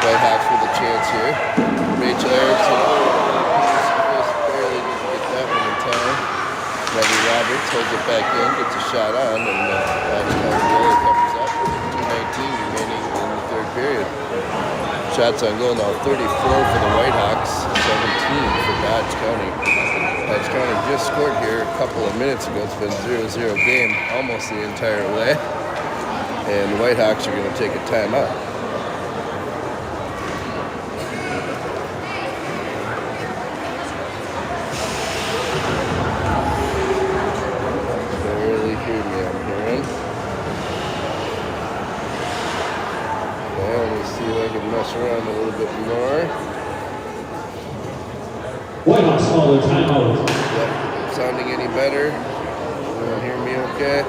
Whitehawks with a chance here. Rachel Erickson just barely didn't get that one in time. Maggie Roberts holds it back in, gets a shot on, and Dodge County goalie covers up. 2:19 remaining in the third period. Shots on goal now 34 for the Whitehawks, 17 for Dodge County. Dodge County just scored here a couple of minutes ago. It's been 0-0 game almost the entire way. And the Whitehawks are going to take a timeout. Barely hear me, I'm hearing. Well, let me see if I can mess around a little bit more. Whitehawks call their timeout. Yep. Sounding any better? Everyone hear me okay?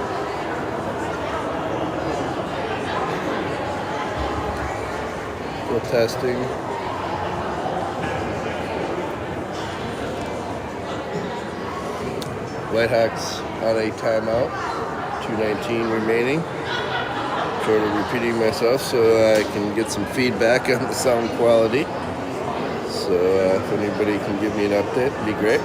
Still testing. Whitehawks on a timeout. 2:19 remaining. Sort of repeating myself so I can get some feedback on the sound quality. So if anybody can give me an update, it'd be great.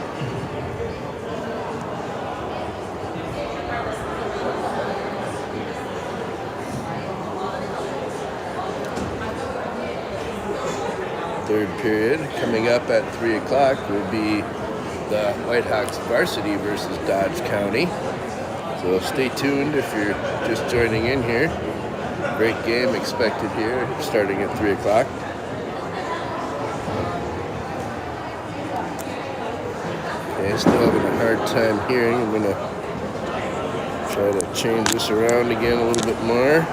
Third period coming up at 3 o'clock will be the Whitehawks varsity versus Dodge County. So stay tuned if you're just joining in here. Great game expected here starting at 3 o'clock. Okay, still having a hard time hearing. I'm going to try to change this around again a little bit more.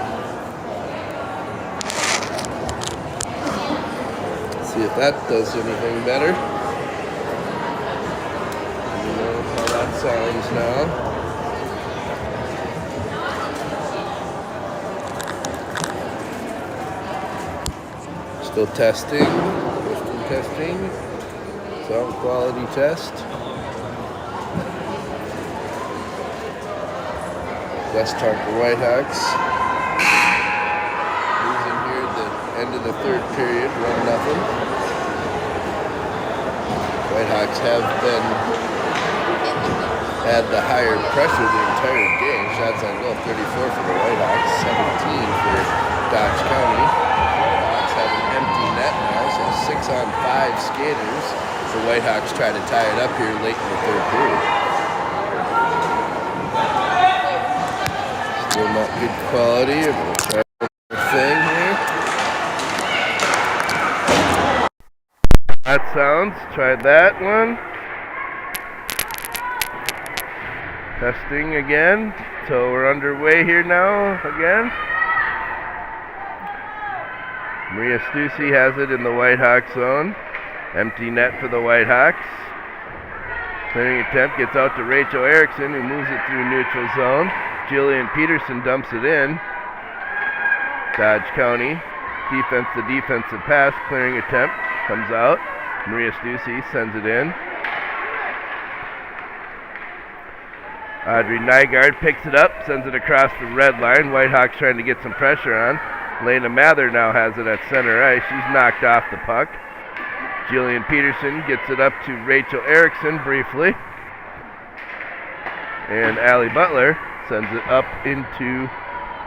See if that does anything better. You know how that sounds now. Still testing. Testing. Sound quality test. Westonka Whitehawks losing here at the end of the third period, 1-0. Whitehawks have had the higher pressure the entire game. Shots on goal 34 for the Whitehawks, 17 for Dodge County. Whitehawks have an empty net now, so 6-on-5 skaters. The Whitehawks try to tie it up here late in the third period. Still not good quality. I'm going to try one thing here. That sounds. Try that one. Testing again. So we're underway here now again. Maria Stussy has it in the Whitehawks zone. Empty net for the Whitehawks. Clearing attempt gets out to Rachel Erickson, who moves it through neutral zone. Jillian Peterson dumps it in. Dodge County defense the defensive pass. Clearing attempt comes out. Maria Stussy sends it in. Audrey Nygaard picks it up, sends it across the red line. Whitehawks trying to get some pressure on. Lena Mather now has it at center ice. She's knocked off the puck. Jillian Peterson gets it up to Rachel Erickson briefly. And Allie Butler sends it up into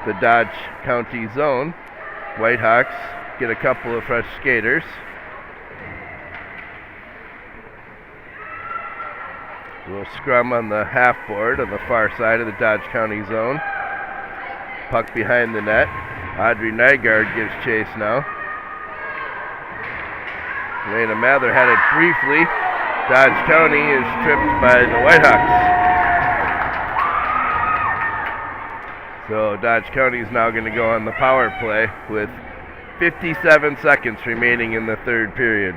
the Dodge County zone. Whitehawks get a couple of fresh skaters. A little scrum on the half board on the far side of the Dodge County zone. Puck behind the net. Audrey Nygaard gives chase now. Lena Mather had it briefly. Dodge County is tripped by the Whitehawks. So Dodge County is now going to go on the power play with 57 seconds remaining in the third period.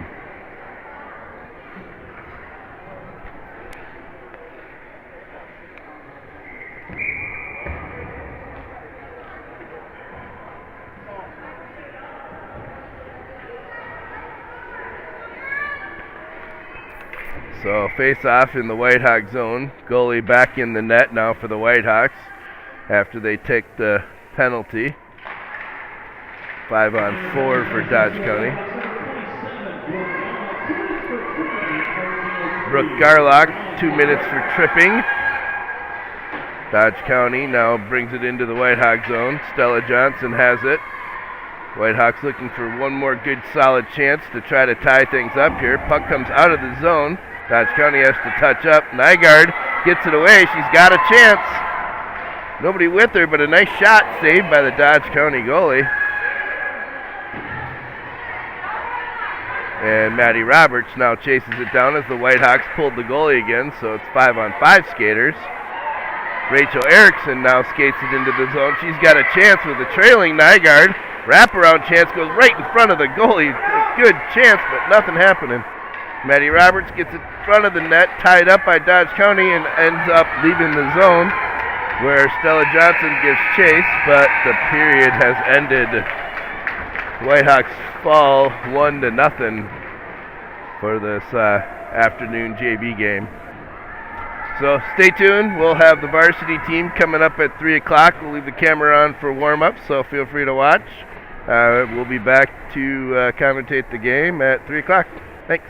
So face-off in the Whitehawk zone. Goalie back in the net now for the Whitehawks after they take the penalty. 5-on-4 for Dodge County. Brooke Garlock, 2 minutes for tripping. Dodge County now brings it into the Whitehawk zone. Stella Johnson has it. Whitehawks looking for one more good solid chance to try to tie things up here. Puck comes out of the zone. Dodge County has to touch up. Nygaard gets it away. She's got a chance. Nobody with her, but a nice shot saved by the Dodge County goalie. And Maddie Roberts now chases it down as the Whitehawks pulled the goalie again, so it's 5-on-5 skaters. Rachel Erickson now skates it into the zone. She's got a chance with a trailing Nygaard. Wraparound chance goes right in front of the goalie. Good chance, but nothing happening. Maddie Roberts gets it in front of the net, tied up by Dodge County, and ends up leaving the zone where Stella Johnson gives chase, but the period has ended. Whitehawks fall 1-0 for this afternoon JV game. So stay tuned. We'll have the varsity team coming up at 3 o'clock. We'll leave the camera on for warm-up, so feel free to watch. We'll be back to commentate the game at 3 o'clock. Thanks.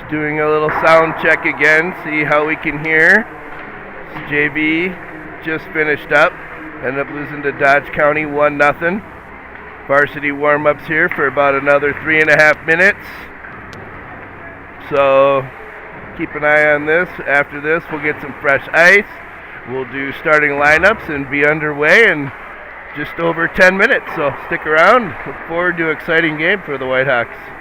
doing a little sound check again, see how we can hear. JV just finished up. Ended up losing to Dodge County 1-0. Varsity warm-ups here for about another 3.5 minutes. So keep an eye on this. After this, we'll get some fresh ice. We'll do starting lineups and be underway in just over 10 minutes. So stick around. Look forward to an exciting game for the Whitehawks.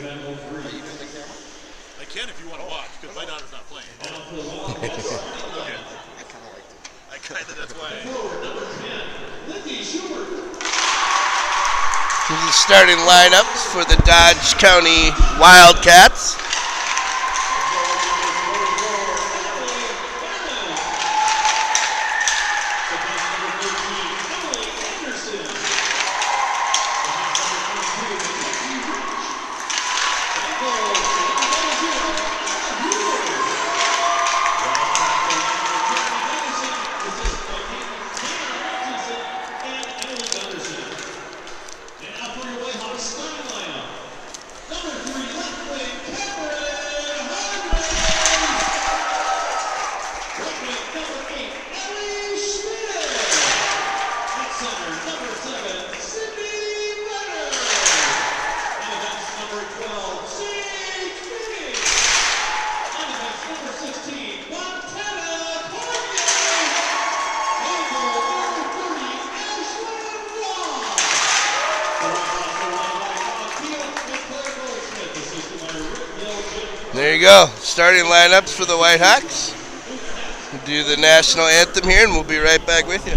I can if you want to watch, because my daughter's not playing. Okay. I kind of liked it. I kind of, that's why. This is the starting lineups for the Dodge County Wildcats. There you go. Starting lineups for the Whitehawks. We'll do the national anthem here, and we'll be right back with you.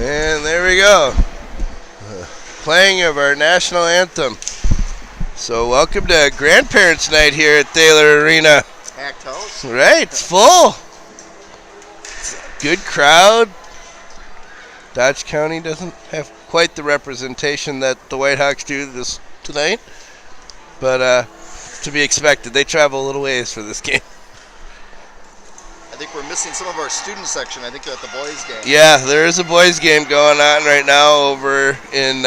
And there we go. Playing of our national anthem. So welcome to Grandparents' Night here at Thaler Arena. Packed house. Right, it's full. Good crowd. Dodge County doesn't have quite the representation that the Whitehawks do tonight. But to be expected. They travel a little ways for this game. I think we're missing some of our student section. I think at the boys' game. Yeah, there is a boys' game going on right now over in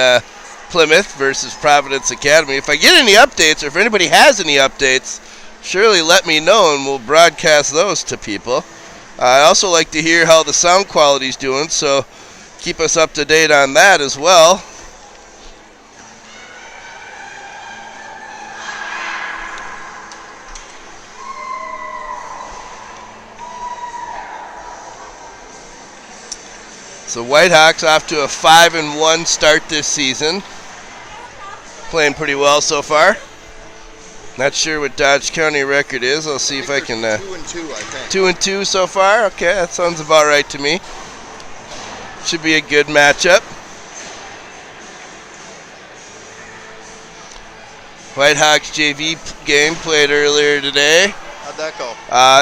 Plymouth versus Providence Academy. If I get any updates, or if anybody has any updates, surely let me know and we'll broadcast those to people. I also like to hear how the sound quality's doing, so keep us up to date on that as well. So Whitehawks off to a 5-1 start this season. Playing pretty well so far. Not sure what Dodge County record is. I'll see if I can. 2-2, I think. 2-2 so far. Okay, that sounds about right to me. Should be a good matchup. Whitehawks JV game played earlier today. How'd that go?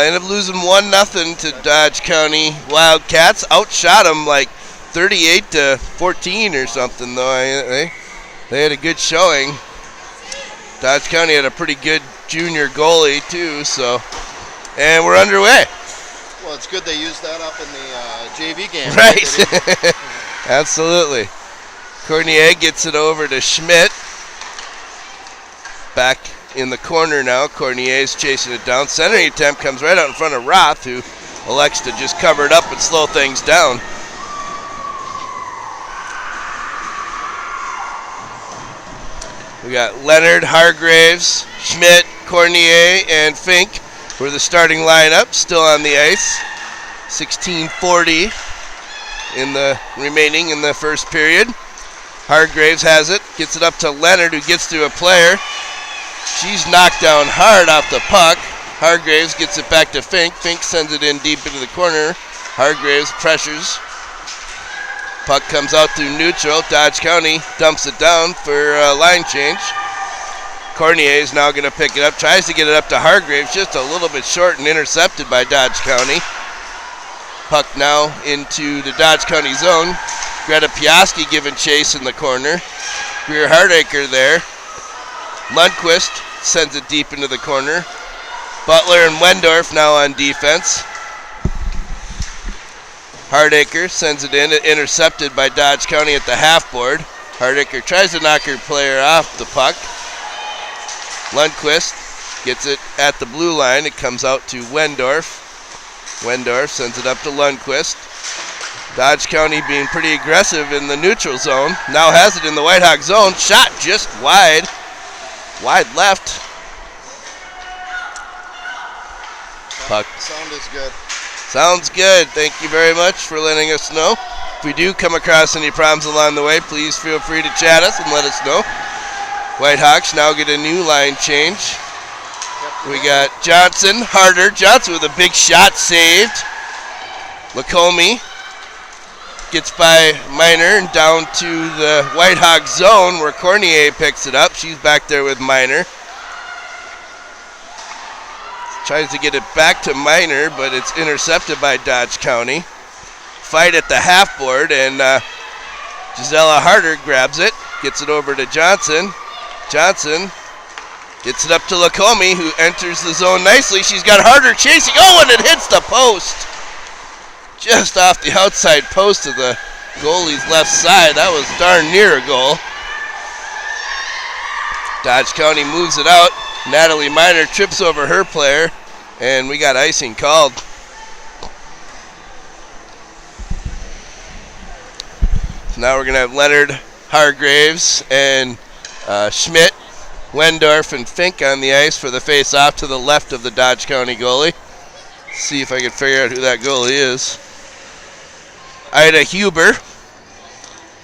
Ended up losing 1-0 to Dodge County Wildcats. Outshot them like 38-14 or something, though. They had a good showing. Dodge County had a pretty good junior goalie, too, so. And we're underway. Well, it's good they used that up in the JV game. Right. Absolutely. Cornier gets it over to Schmidt. Back in the corner now. Cornier's chasing it down. Centering attempt comes right out in front of Roth, who elects to just cover it up and slow things down. We got Leonard, Hargraves, Schmidt, Cornier, and Fink were the starting lineup, still on the ice. 16:40 in the remaining in the first period. Hargraves has it, gets it up to Leonard, who gets to a player. She's knocked down hard off the puck. Hargraves gets it back to Fink. Fink sends it in deep into the corner. Hargraves pressures. Puck comes out through neutral. Dodge County dumps it down for a line change. Cornier is now going to pick it up. Tries to get it up to Hargraves. Just a little bit short and intercepted by Dodge County. Puck now into the Dodge County zone. Greta Piaski giving chase in the corner. Greer Hardacre there. Lundqvist sends it deep into the corner. Butler and Wendorf now on defense. Hardacre sends it in, intercepted by Dodge County at the half board. Hardacre tries to knock her player off the puck. Lundqvist gets it at the blue line. It comes out to Wendorf. Wendorf sends it up to Lundqvist. Dodge County being pretty aggressive in the neutral zone. Now has it in the Whitehawk zone. Shot just wide. Wide left. Puck. Sound is good. Sounds good. Thank you very much for letting us know. If we do come across any problems along the way, please feel free to chat us and let us know. Whitehawks now get a new line change. We got Johnson, Harder. Johnson with a big shot saved. Lacombe gets by Miner and down to the Whitehawk zone where Cornier picks it up. She's back there with Miner. Tries to get it back to Miner, but it's intercepted by Dodge County. Fight at the half board, and Gisela Harder grabs it, gets it over to Johnson. Johnson gets it up to Lacombe, who enters the zone nicely. She's got Harder chasing. Oh, and it hits the post. Just off the outside post of the goalie's left side. That was darn near a goal. Dodge County moves it out. Natalie Miner trips over her player, and we got icing called. So now we're going to have Leonard, Hargraves, and Schmidt, Wendorf, and Fink on the ice for the face-off to the left of the Dodge County goalie. See if I can figure out who that goalie is. Ida Huber.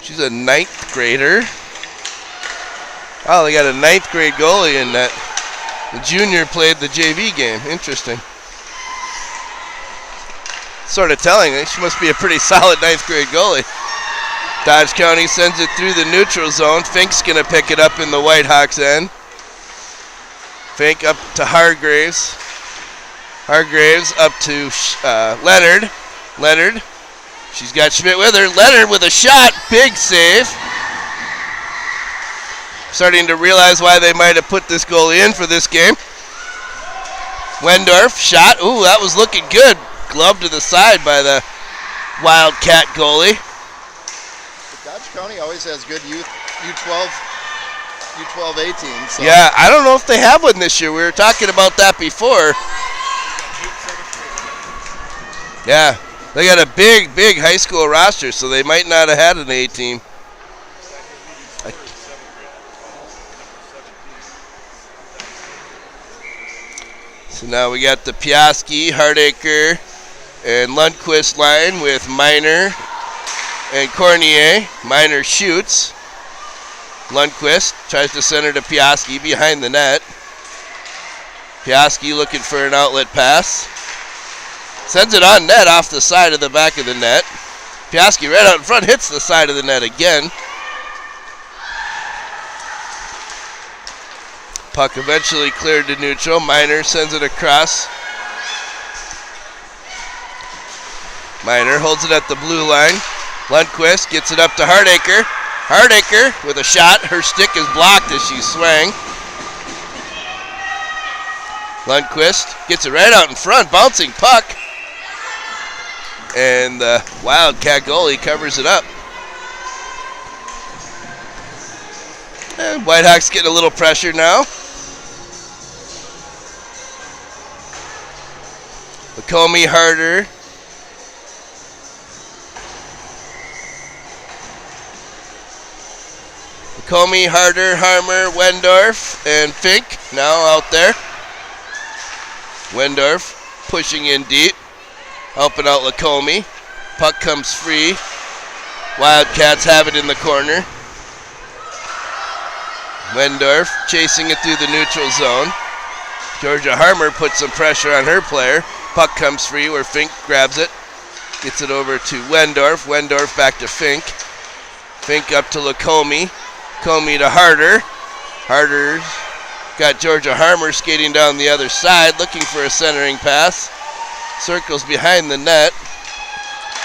She's a 9th grader. Oh, they got a 9th grade goalie in that. The junior played the JV game. Interesting. Sort of telling me she must be a pretty solid 9th grade goalie. Dodge County sends it through the neutral zone. Fink's going to pick it up in the Whitehawks end. Fink up to Hargraves. Hargraves up to Leonard. Leonard. She's got Schmidt with her. Leonard with a shot. Big save. Starting to realize why they might have put this goalie in for this game. Wendorf, shot. Ooh, that was looking good. Glove to the side by the Wildcat goalie. Dodge County always has good youth, U12 A teams. So. Yeah, I don't know if they have one this year. We were talking about that before. Yeah, they got a big high school roster, so they might not have had an A team. So now we got the Piaski, Hardacre, and Lundqvist line with Miner and Cornier. Miner shoots. Lundqvist tries to center to Piaski behind the net. Piaski looking for an outlet pass. Sends it on net off the side of the back of the net. Piaski right out in front hits the side of the net again. Puck eventually cleared to neutral. Miner sends it across. Miner holds it at the blue line. Lundqvist gets it up to Hardacre. Hardacre with a shot. Her stick is blocked as she swang. Lundqvist gets it right out in front. Bouncing puck. And the Wildcat goalie covers it up. And Whitehawks getting a little pressure now. Lacombe, Harder. Lacombe, Harder, Harmer, Wendorf, and Fink now out there. Wendorf pushing in deep, helping out Lacombe. Puck comes free. Wildcats have it in the corner. Wendorf chasing it through the neutral zone. Georgia Harmer puts some pressure on her player. Puck comes free where Fink grabs it. Gets it over to Wendorf. Wendorf back to Fink. Fink up to Lacombe. Comey to Harder. Harder's got Georgia Harmer skating down the other side, looking for a centering pass. Circles behind the net.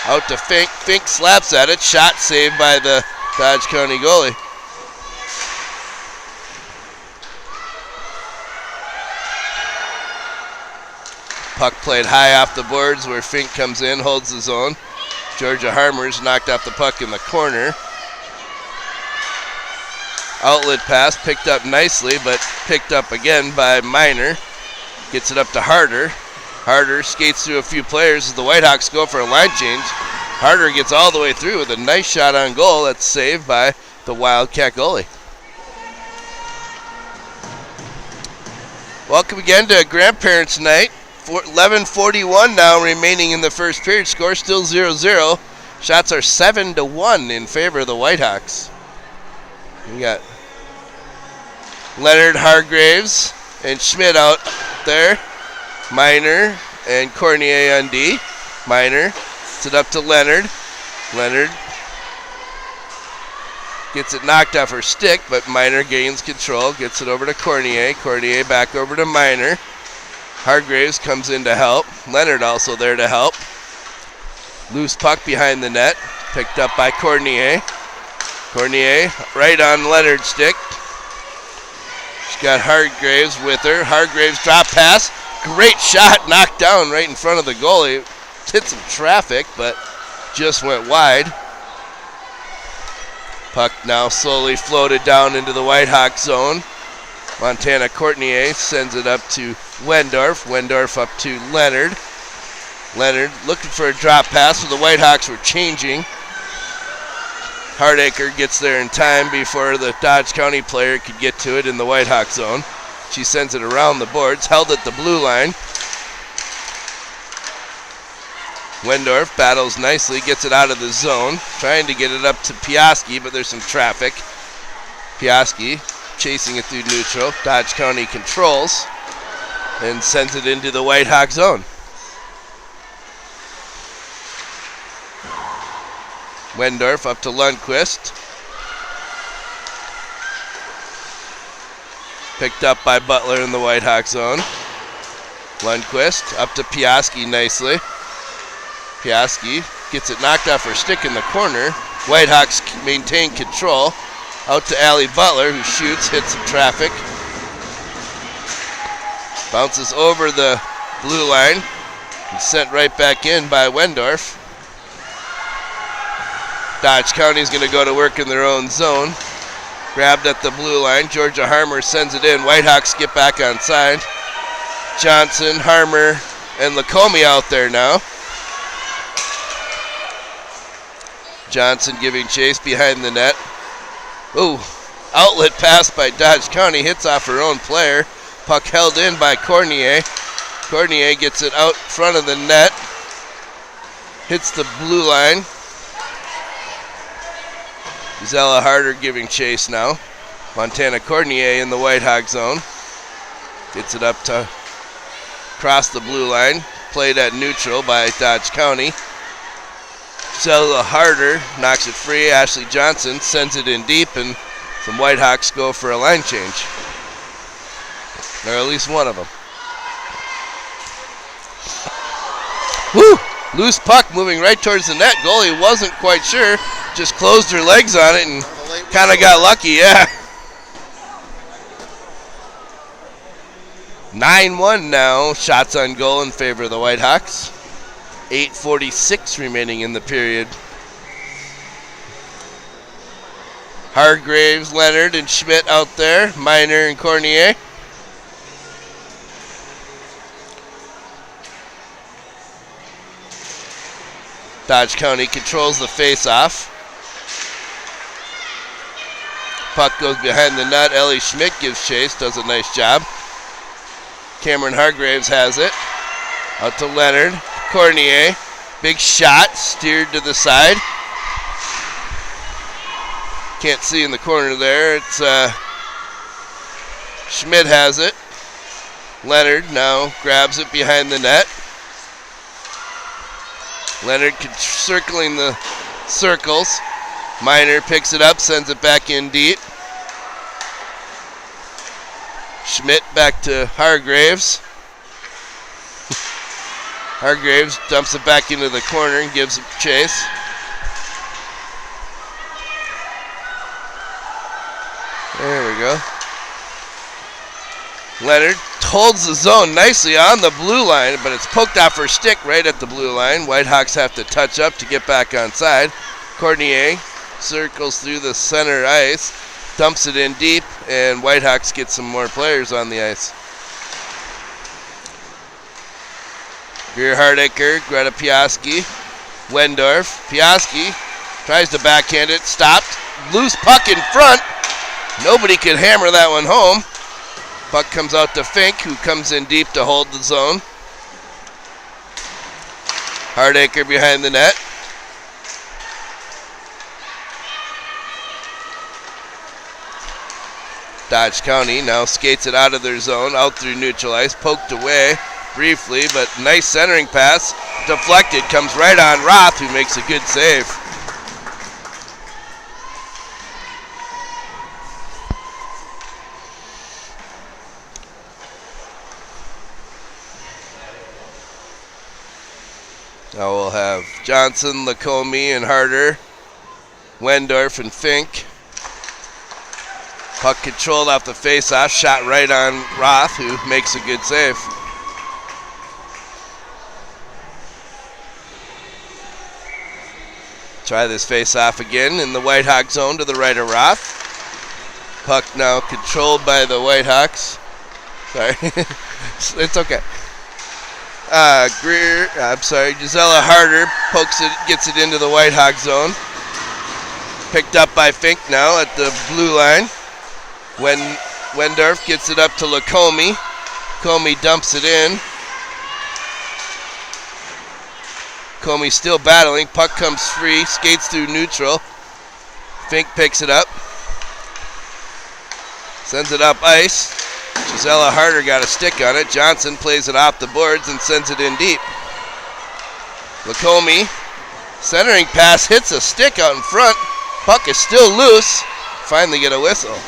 Out to Fink. Fink slaps at it. Shot saved by the Dodge County goalie. Puck played high off the boards where Fink comes in, holds the zone. Georgia Harmer's knocked off the puck in the corner. Outlet pass picked up nicely, but picked up again by Miner. Gets it up to Harder. Harder skates through a few players as the Whitehawks go for a line change. Harder gets all the way through with a nice shot on goal that's saved by the Wildcat goalie. Welcome again to Grandparents' Night. 11:41 now remaining in the first period. Score still 0-0. Shots are 7-1 in favor of the Whitehawks. We got Leonard, Hargraves, and Schmidt out there. Miner and Cornier on D. Miner gets it up to Leonard. Leonard gets it knocked off her stick, but Miner gains control. Gets it over to Cornier. Cornier back over to Miner. Hargraves comes in to help. Leonard also there to help. Loose puck behind the net. Picked up by Cornier. Cornier right on Leonard's stick. She's got Hargraves with her. Hargraves drop pass. Great shot, knocked down right in front of the goalie. Hit some traffic, but just went wide. Puck now slowly floated down into the Whitehawk zone. Montana Courtney sends it up to Wendorf. Wendorf up to Leonard. Leonard looking for a drop pass, so the Whitehawks were changing. Hardacre gets there in time before the Dodge County player could get to it in the Whitehawk zone. She sends it around the boards, held at the blue line. Wendorf battles nicely, gets it out of the zone, trying to get it up to Piaski, but there's some traffic. Piaski chasing it through neutral. Dodge County controls and sends it into the Whitehawk zone. Wendorf up to Lundqvist. Picked up by Butler in the Whitehawk zone. Lundqvist up to Piaski nicely. Piaski gets it knocked off her stick in the corner. Whitehawks maintain control. Out to Allie Butler, who shoots, hits some traffic. Bounces over the blue line and sent right back in by Wendorf. Dodge County's going to go to work in their own zone. Grabbed at the blue line. Georgia Harmer sends it in. Whitehawks get back on side. Johnson, Harmer, and Lacombe out there now. Johnson giving chase behind the net. Ooh, outlet pass by Dodge County. Hits off her own player. Puck held in by Cornier. Cornier gets it out front of the net. Hits the blue line. Zella Harder giving chase now. Montana Cornier in the Whitehawk zone. Gets it up to cross the blue line. Played at neutral by Dodge County. Zella Harder knocks it free. Ashley Johnson sends it in deep, and some Whitehawks go for a line change. Or at least one of them. Woo! Loose puck moving right towards the net. Goalie wasn't quite sure. Just closed her legs on it and kind of got lucky, yeah. 9-1 now. Shots on goal in favor of the Whitehawks. 8:46 remaining in the period. Hargraves, Leonard, and Schmidt out there. Miner and Cornier. Dodge County controls the face-off. Puck goes behind the net. Ellie Schmidt gives chase, does a nice job. Cameron Hargraves has it. Out to Leonard. Cornier. Big shot, steered to the side. Can't see in the corner there. It's Schmidt has it. Leonard now grabs it behind the net. Leonard circling the circles. Miner picks it up, sends it back in deep. Schmidt back to Hargraves. Hargraves dumps it back into the corner and gives it chase. There we go. Leonard holds the zone nicely on the blue line, but it's poked off her stick right at the blue line. Whitehawks have to touch up to get back on side. Cornier circles through the center ice, dumps it in deep, and Whitehawks get some more players on the ice. Greer Hardacre, Greta Piaski, Wendorf. Piaski tries to backhand it, stopped. Loose puck in front. Nobody could hammer that one home. Puck comes out to Fink, who comes in deep to hold the zone. Hardacre behind the net. Dodge County now skates it out of their zone, out through neutral ice, poked away briefly, but nice centering pass. Deflected, comes right on Roth, who makes a good save. Now we'll have Johnson, Lacombe, and Harder, Wendorf, and Fink. Puck controlled off the face-off, shot right on Roth, who makes a good save. Try this face-off again in the Whitehawk zone to the right of Roth. Puck now controlled by the Whitehawks. Sorry, it's okay. Gisela Harder pokes it, gets it into the Whitehawk zone. Picked up by Fink now at the blue line. When Wendorf gets it up to Lacombe. Comey dumps it in. Comey still battling. Puck comes free, skates through neutral. Fink picks it up. Sends it up ice. Gisela Harder got a stick on it. Johnson plays it off the boards and sends it in deep. Lacombe, centering pass, hits a stick out in front. Puck is still loose. Finally get a whistle.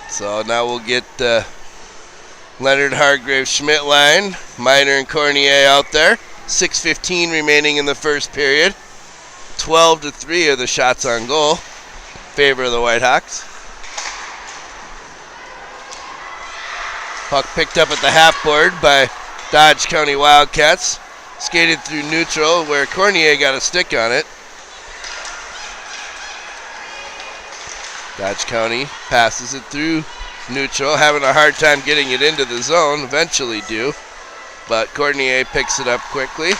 So now we'll get Leonard, Hargrave, Schmidt line. Miner and Cornier out there. 6:15 remaining in the first period. 12-3 are the shots on goal. Favor of the Whitehawks. Puck picked up at the half board by Dodge County Wildcats. Skated through neutral where Cornier got a stick on it. Dodge County passes it through neutral, having a hard time getting it into the zone. Eventually do. But Cornier picks it up quickly.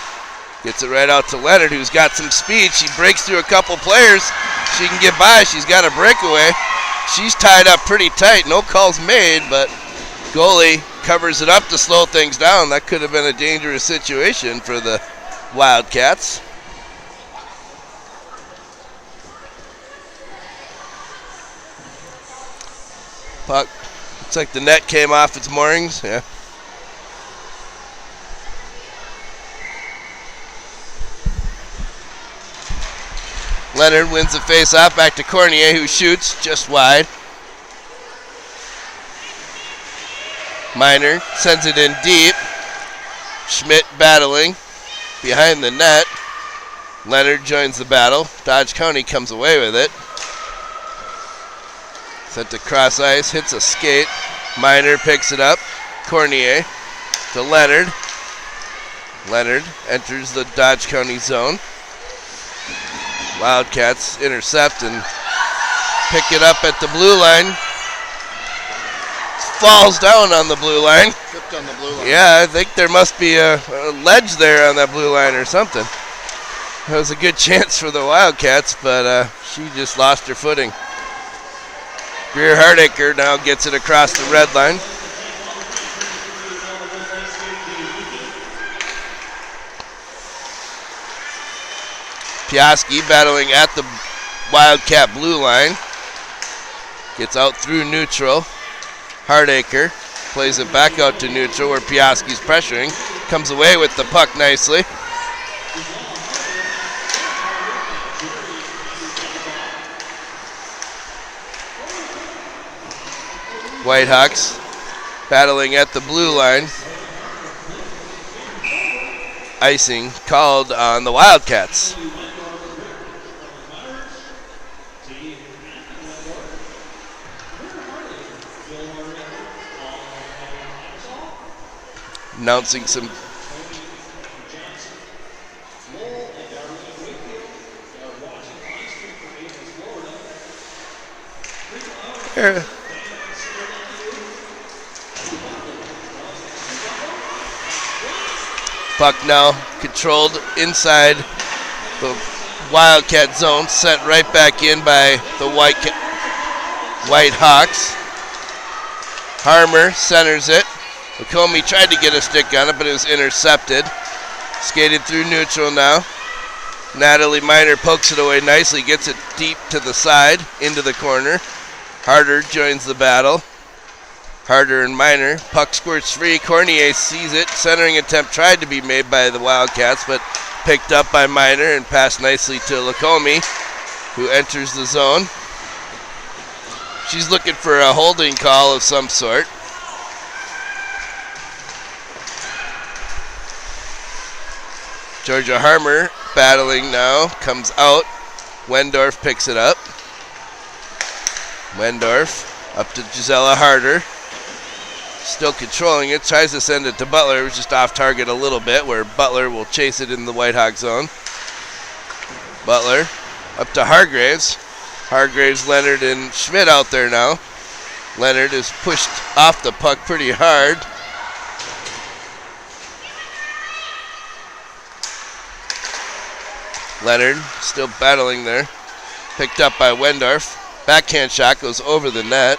Gets it right out to Leonard, who's got some speed. She breaks through a couple players. She can get by. She's got a breakaway. She's tied up pretty tight. No calls made, but goalie covers it up to slow things down. That could have been a dangerous situation for the Wildcats. Puck, looks like the net came off its moorings. Yeah. Leonard wins the face-off back to Cornier, who shoots just wide. Miner sends it in deep. Schmidt battling behind the net. Leonard joins the battle. Dodge County comes away with it. Sent to cross ice, hits a skate. Miner picks it up. Cornier to Leonard. Leonard enters the Dodge County zone. Wildcats intercept and pick it up at the blue line. Falls down on the blue line. Tripped on the blue line. Yeah, I think there must be a ledge there on that blue line or something. That was a good chance for the Wildcats, but she just lost her footing. Greer Hardacre now gets it across the red line. Piaski battling at the Wildcat blue line. Gets out through neutral. Hardacre plays it back out to neutral where Piaski's pressuring. Comes away with the puck nicely. Whitehawks battling at the blue line. Icing called on the Wildcats. Announcing some puck now controlled inside the Wildcat zone, sent right back in by the Whitehawks. Harmer centers it. McComey tried to get a stick on it, but it was intercepted. Skated through neutral now. Natalie Miner pokes it away nicely, gets it deep to the side, into the corner. Harder joins the battle. Harder and Miner. Puck squirts free. Cornier sees it. Centering attempt tried to be made by the Wildcats, but picked up by Miner and passed nicely to Lacombe, who enters the zone. She's looking for a holding call of some sort. Georgia Harmer battling now, comes out. Wendorf picks it up. Wendorf up to Gisela Harder. Still controlling it, tries to send it to Butler. It was just off target a little bit where Butler will chase it in the Whitehawk zone. Butler up to Hargraves. Hargraves, Leonard, and Schmidt out there now. Leonard is pushed off the puck pretty hard. Leonard still battling there. Picked up by Wendorf. Backhand shot goes over the net.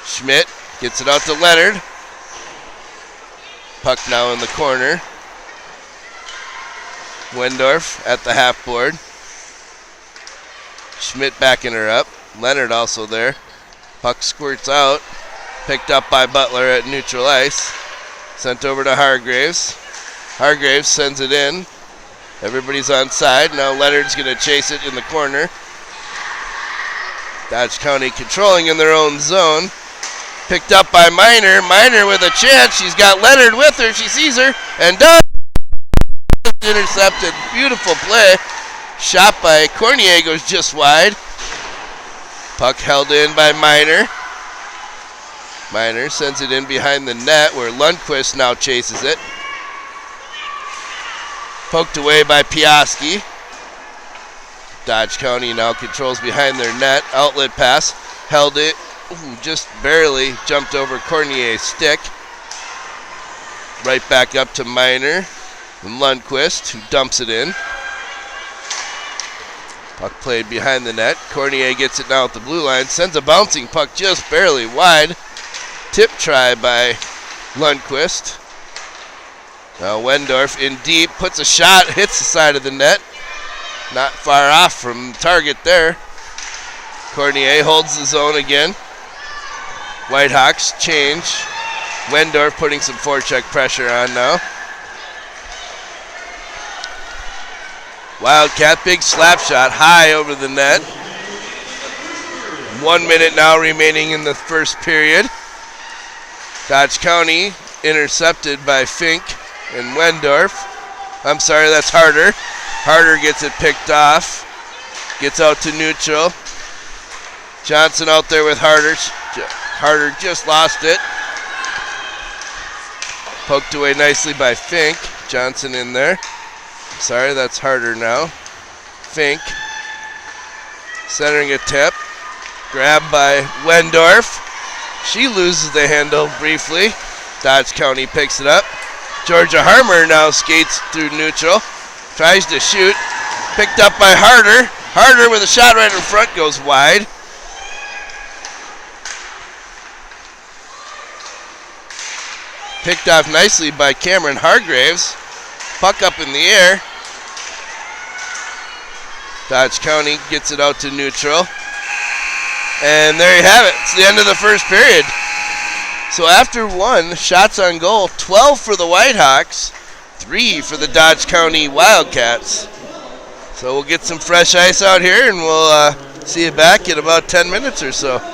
Schmidt gets it out to Leonard. Puck now in the corner. Wendorf at the half board. Schmidt backing her up. Leonard also there. Puck squirts out. Picked up by Butler at neutral ice. Sent over to Hargraves. Hargraves sends it in. Everybody's on side. Now Leonard's going to chase it in the corner. Dodge County controlling in their own zone. Picked up by Miner. Miner with a chance. She's got Leonard with her. She sees her and does. Intercepted. Beautiful play. Shot by Cornier goes just wide. Puck held in by Miner. Miner sends it in behind the net where Lundqvist now chases it. Poked away by Piaski. Dodge County now controls behind their net. Outlet pass. Held it. Ooh, just barely jumped over Cornier's stick. Right back up to Miner. And Lundqvist, who dumps it in. Puck played behind the net. Cornier gets it now at the blue line. Sends a bouncing puck just barely wide. Tip try by Lundqvist. Now Wendorf in deep, puts a shot, hits the side of the net. Not far off from target there. Cornier holds the zone again. Whitehawks change. Wendorf putting some forecheck pressure on now. Wildcat, big slap shot, high over the net. 1 minute now remaining in the first period. Dodge County intercepted by Fink and Wendorf. I'm sorry, that's Harder. Harder gets it picked off. Gets out to neutral. Johnson out there with Harder. Harder just lost it. Poked away nicely by Fink. Johnson in there. Sorry, that's Harder now. Fink. Centering a tip. Grabbed by Wendorf. She loses the handle briefly. Dodge County picks it up. Georgia Harmer now skates through neutral. Tries to shoot. Picked up by Harder. Harder with a shot right in front goes wide. Picked off nicely by Cameron Hargraves. Puck up in the air. Dodge County gets it out to neutral. And there you have it. It's the end of the first period. So after 1, shots on goal, 12 for the Whitehawks, 3 for the Dodge County Wildcats. So we'll get some fresh ice out here, and we'll see you back in about 10 minutes or so.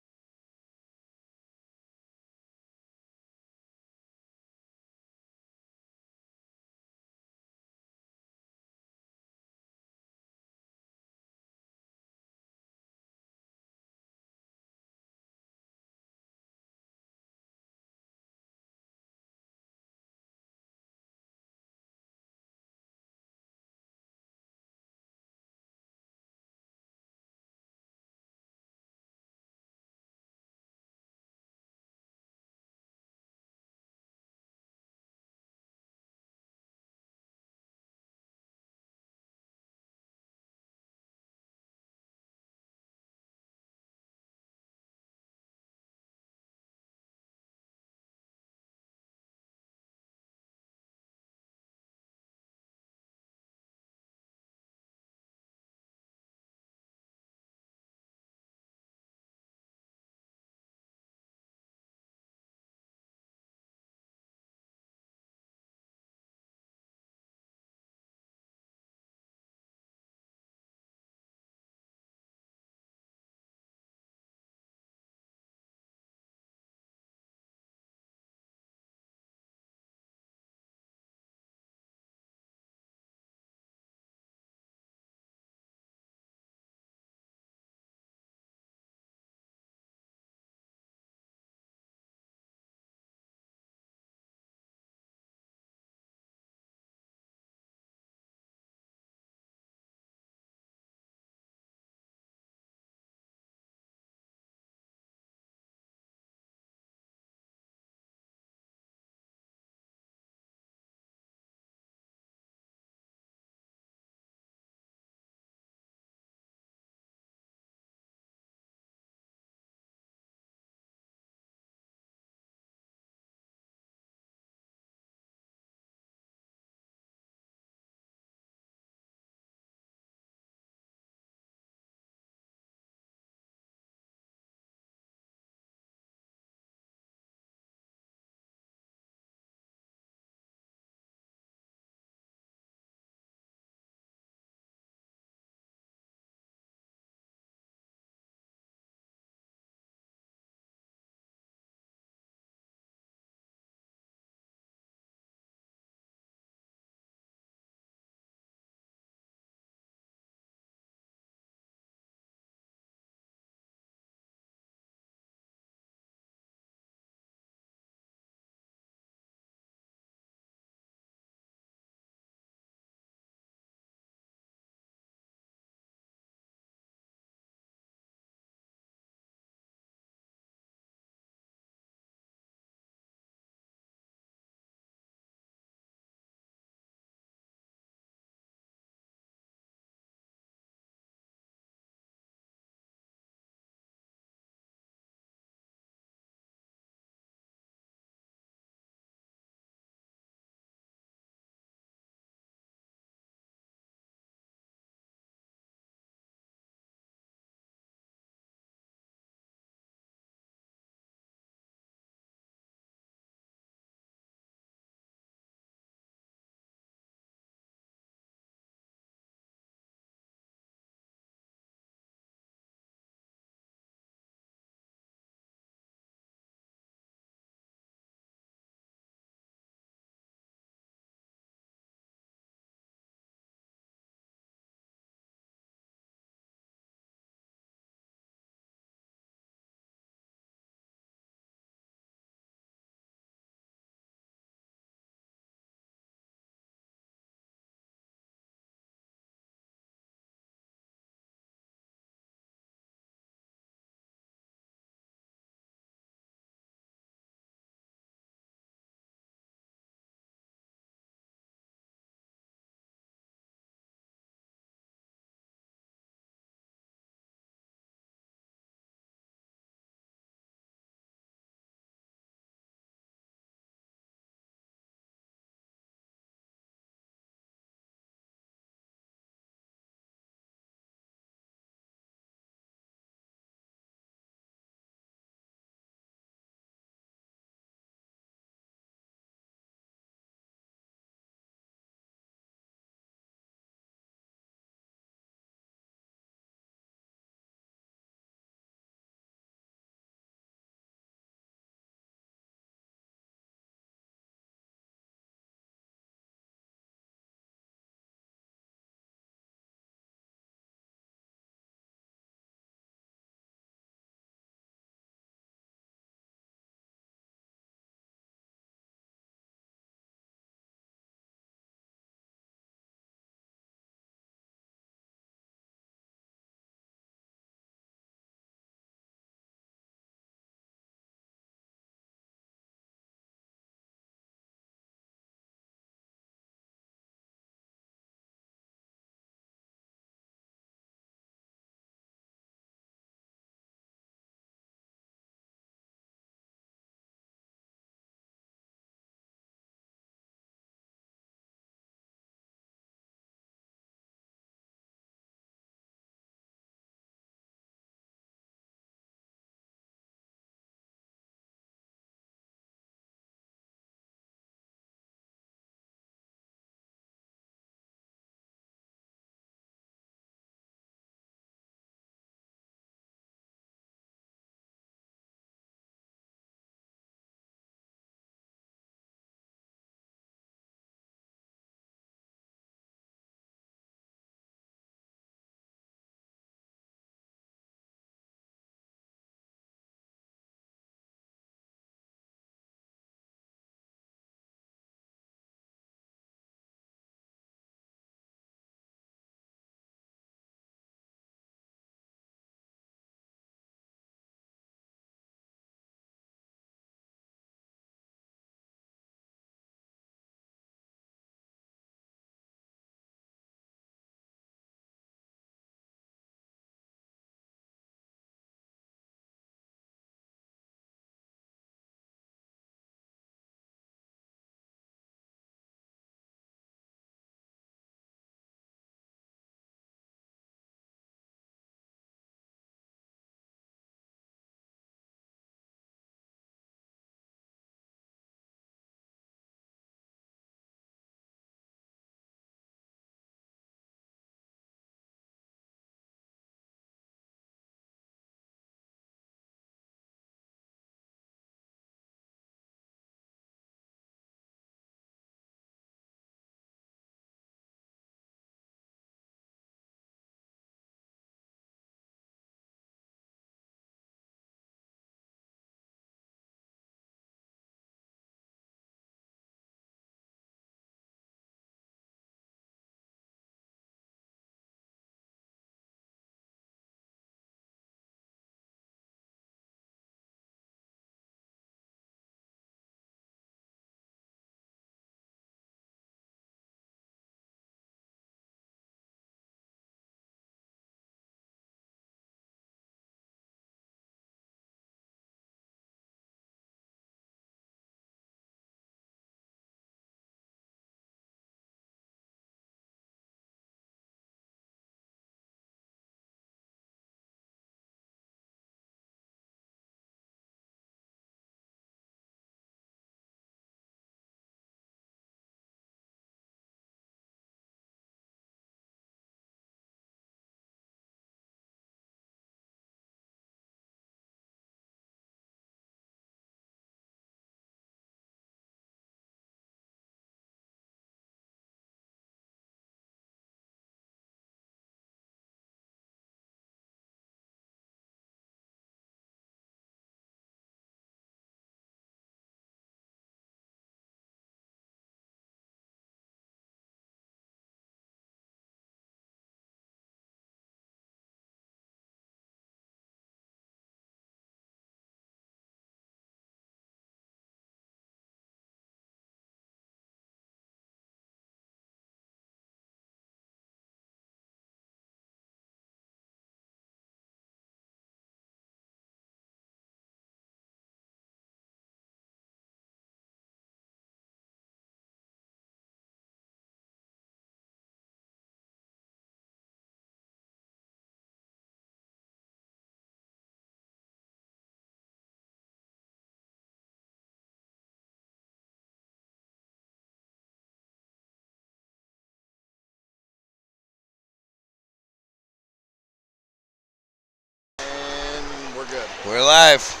we're good. We're live.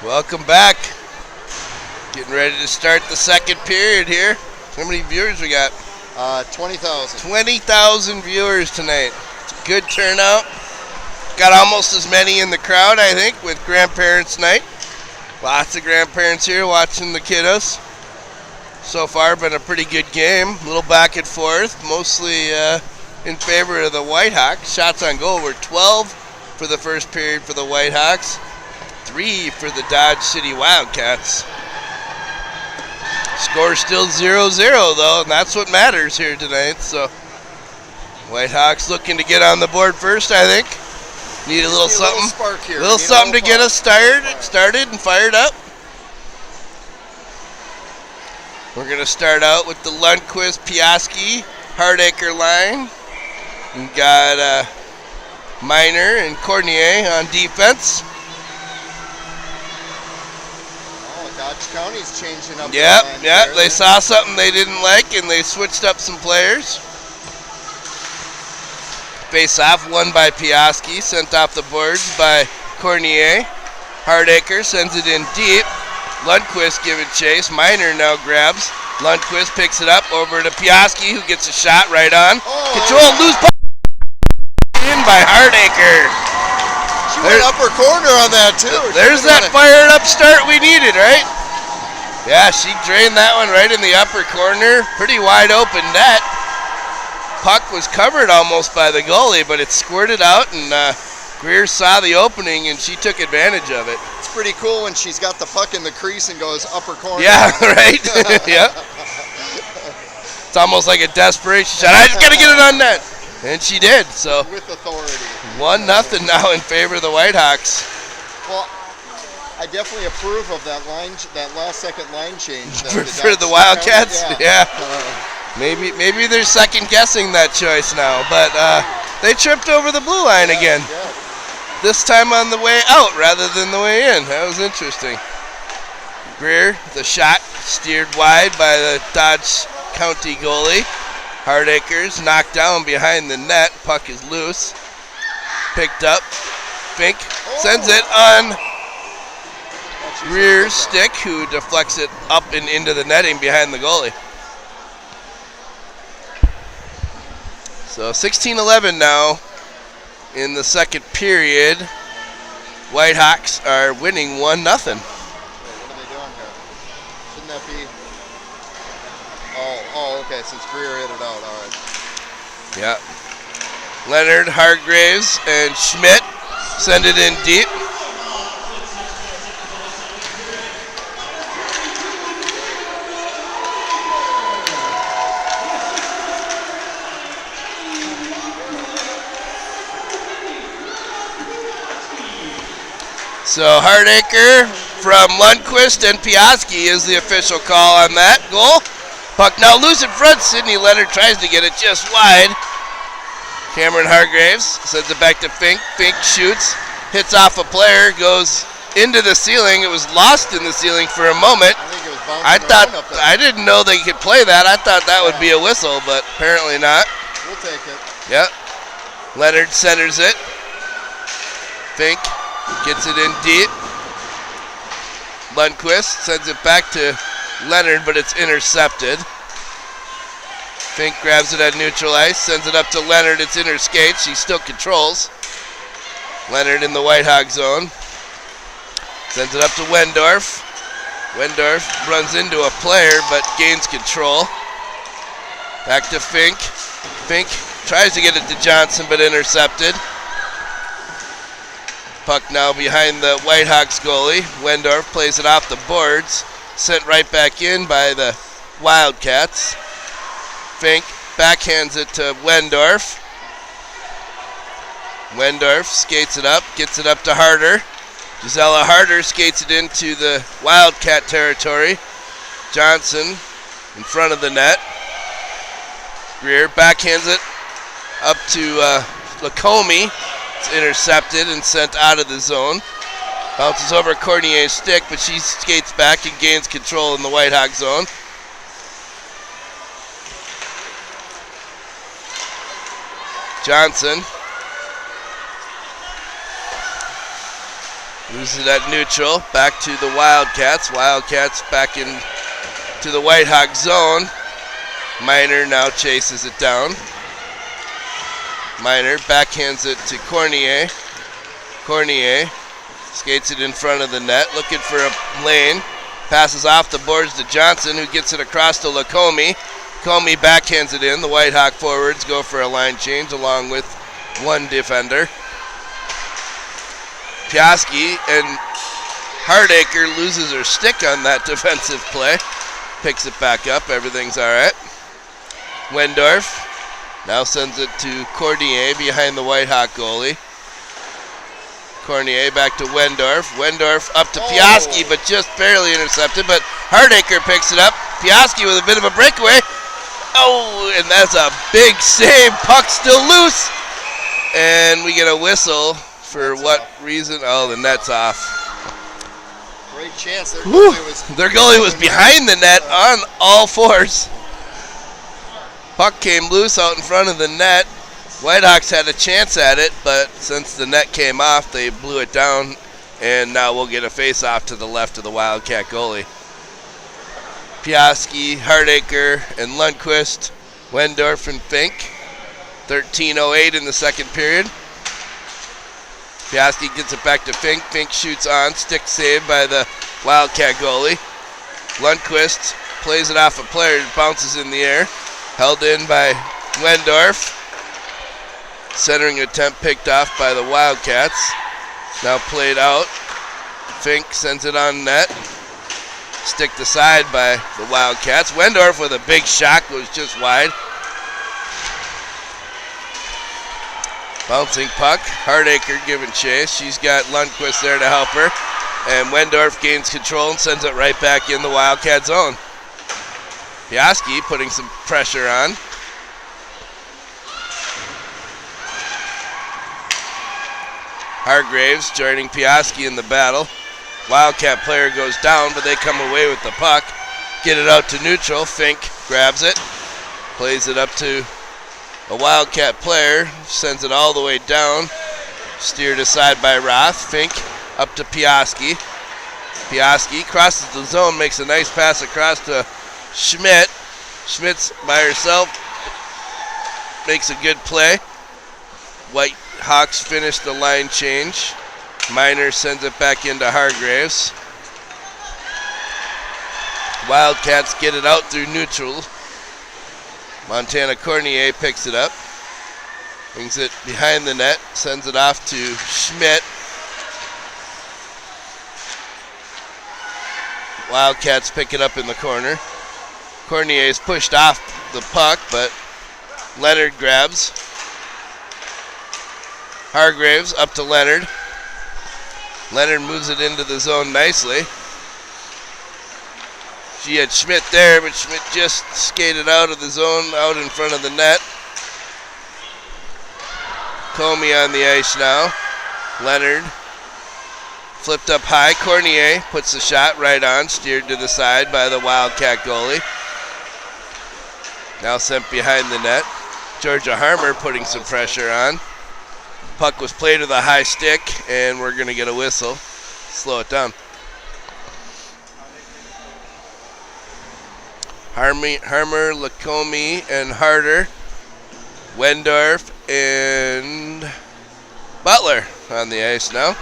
Welcome back. Getting ready to start the second period here. How many viewers we got? 20,000. 20,000 viewers tonight. It's a good turnout. Got almost as many in the crowd, I think, with grandparents' night. Lots of grandparents here watching the kiddos. So far, been a pretty good game. A little back and forth, mostly in favor of the Whitehawks. Shots on goal were 12 for the first period for the Whitehawks, 3 for the Dodge City Wildcats. Score still 0-0 though, and that's what matters here tonight. So Whitehawks looking to get on the board first, I think. Need a little something, spark here. little something to get us started and fired up. We're gonna start out with the Lundquist, Piaski, Hardacre line. We got Miner and Cornier on defense. Dodge County's changing up. Yep. They saw something they didn't like and they switched up some players. Face off won by Piaski, sent off the boards by Cornier. Hardacre sends it in deep. Lundquist giving chase. Miner now grabs. Lundquist picks it up over to Piaski, who gets a shot right on. Control, loose puck in by Hardacre. She went upper corner on that too. There's that fired up start we needed, right? Yeah, she drained that one right in the upper corner. Pretty wide open net. Puck was covered almost by the goalie, but it squirted out, and Greer saw the opening, and she took advantage of it. It's pretty cool when she's got the puck in the crease and goes upper corner. Yeah, right? Yeah. It's almost like a desperation shot. I just got to get it on net. And she did, so. With authority. 1-0 now in favor of the Whitehawks. Well, I definitely approve of that last second line change. For the Wildcats? Yeah. Maybe they're second guessing that choice now, but they tripped over the blue line again. Yeah. This time on the way out rather than the way in. That was interesting. Greer, the shot steered wide by the Dodge County goalie. Hardacre's knocked down behind the net. Puck is loose. Picked up. Fink sends it on Greer's stick, who deflects it up and into the netting behind the goalie. So 16-11 now in the second period. Whitehawks are winning 1-0. What are they doing here? Shouldn't that be? Oh, okay. Since Greer hit it out, all right. Yeah. Leonard, Hargraves, and Schmidt send it in deep. So Hardacre from Lundquist and Piaski is the official call on that goal. Puck now loose in front. Sidney Leonard tries to get it just wide. Cameron Hargraves sends it back to Fink. Fink shoots, hits off a player, goes into the ceiling. It was lost in the ceiling for a moment. I think it was bouncing up there. I didn't know they could play that. I thought that would be a whistle, but apparently not. We'll take it. Yep. Leonard centers it. Fink gets it in deep. Lundquist sends it back to Leonard, but it's intercepted. Fink grabs it at neutral ice, sends it up to Leonard. It's in her skates. She still controls. Leonard in the Whitehawk zone. Sends it up to Wendorf. Wendorf runs into a player, but gains control. Back to Fink. Fink tries to get it to Johnson, but intercepted. Puck now behind the Whitehawks goalie. Wendorf plays it off the boards. Sent right back in by the Wildcats. Fink backhands it to Wendorf. Wendorf skates it up, gets it up to Harder. Gisela Harder skates it into the Wildcat territory. Johnson in front of the net. Greer backhands it up to Lacombe. It's intercepted and sent out of the zone. Bounces over Cornier's stick, but she skates back and gains control in the Whitehawk zone. Johnson. Loses it at neutral. Back to the Wildcats. Wildcats back in to the Whitehawk zone. Miner now chases it down. Miner backhands it to Cornier. Cornier skates it in front of the net, looking for a lane. Passes off the boards to Johnson, who gets it across to Lacombe. Comey backhands it in. The Whitehawk forwards go for a line change along with one defender. Piaski and Hardacre loses her stick on that defensive play. Picks it back up. Everything's all right. Wendorf now sends it to Cordier behind the Whitehawk goalie. Cornier back to Wendorf. Wendorf up to Piaski, but just barely intercepted. But Hardacre picks it up. Piaski with a bit of a breakaway. Oh, and that's a big save. Puck still loose. And we get a whistle for what reason? Oh, the net's off. Great chance. Their goalie was behind the net on all fours. Puck came loose out in front of the net. Whitehawks had a chance at it, but since the net came off, they blew it down, and now we'll get a face-off to the left of the Wildcat goalie. Piaski, Hardacre, and Lundqvist, Wendorf, and Fink. 13:08 in the second period. Piaski gets it back to Fink. Fink shoots on, stick saved by the Wildcat goalie. Lundqvist plays it off a player, it bounces in the air. Held in by Wendorf. Centering attempt picked off by the Wildcats. Now played out. Fink sends it on net. Sticked aside by the Wildcats. Wendorf with a big shot was just wide. Bouncing puck. Hardacre giving chase. She's got Lundqvist there to help her. And Wendorf gains control and sends it right back in the Wildcat zone. Piaski putting some pressure on. Hargraves joining Piaski in the battle. Wildcat player goes down, but they come away with the puck. Get it out to neutral. Fink grabs it. Plays it up to a Wildcat player. Sends it all the way down. Steered aside by Roth. Fink up to Piaski. Piaski crosses the zone, makes a nice pass across to Schmidt. Schmidt's by herself. Makes a good play. Whitehawks finish the line change. Miner sends it back into Hargraves. Wildcats get it out through neutral. Montana Cornier picks it up. Brings it behind the net. Sends it off to Schmidt. Wildcats pick it up in the corner. Cornier's pushed off the puck, but Leonard grabs. Hargraves up to Leonard. Leonard moves it into the zone nicely. She had Schmidt there, but Schmidt just skated out of the zone, out in front of the net. Comey on the ice now. Leonard flipped up high. Cornier puts the shot right on, steered to the side by the Wildcat goalie. Now sent behind the net. Georgia Harmer putting some pressure on. Puck was played with a high stick, and we're going to get a whistle. Slow it down. Harmer, Lacombe, and Harder. Wendorf and Butler on the ice now.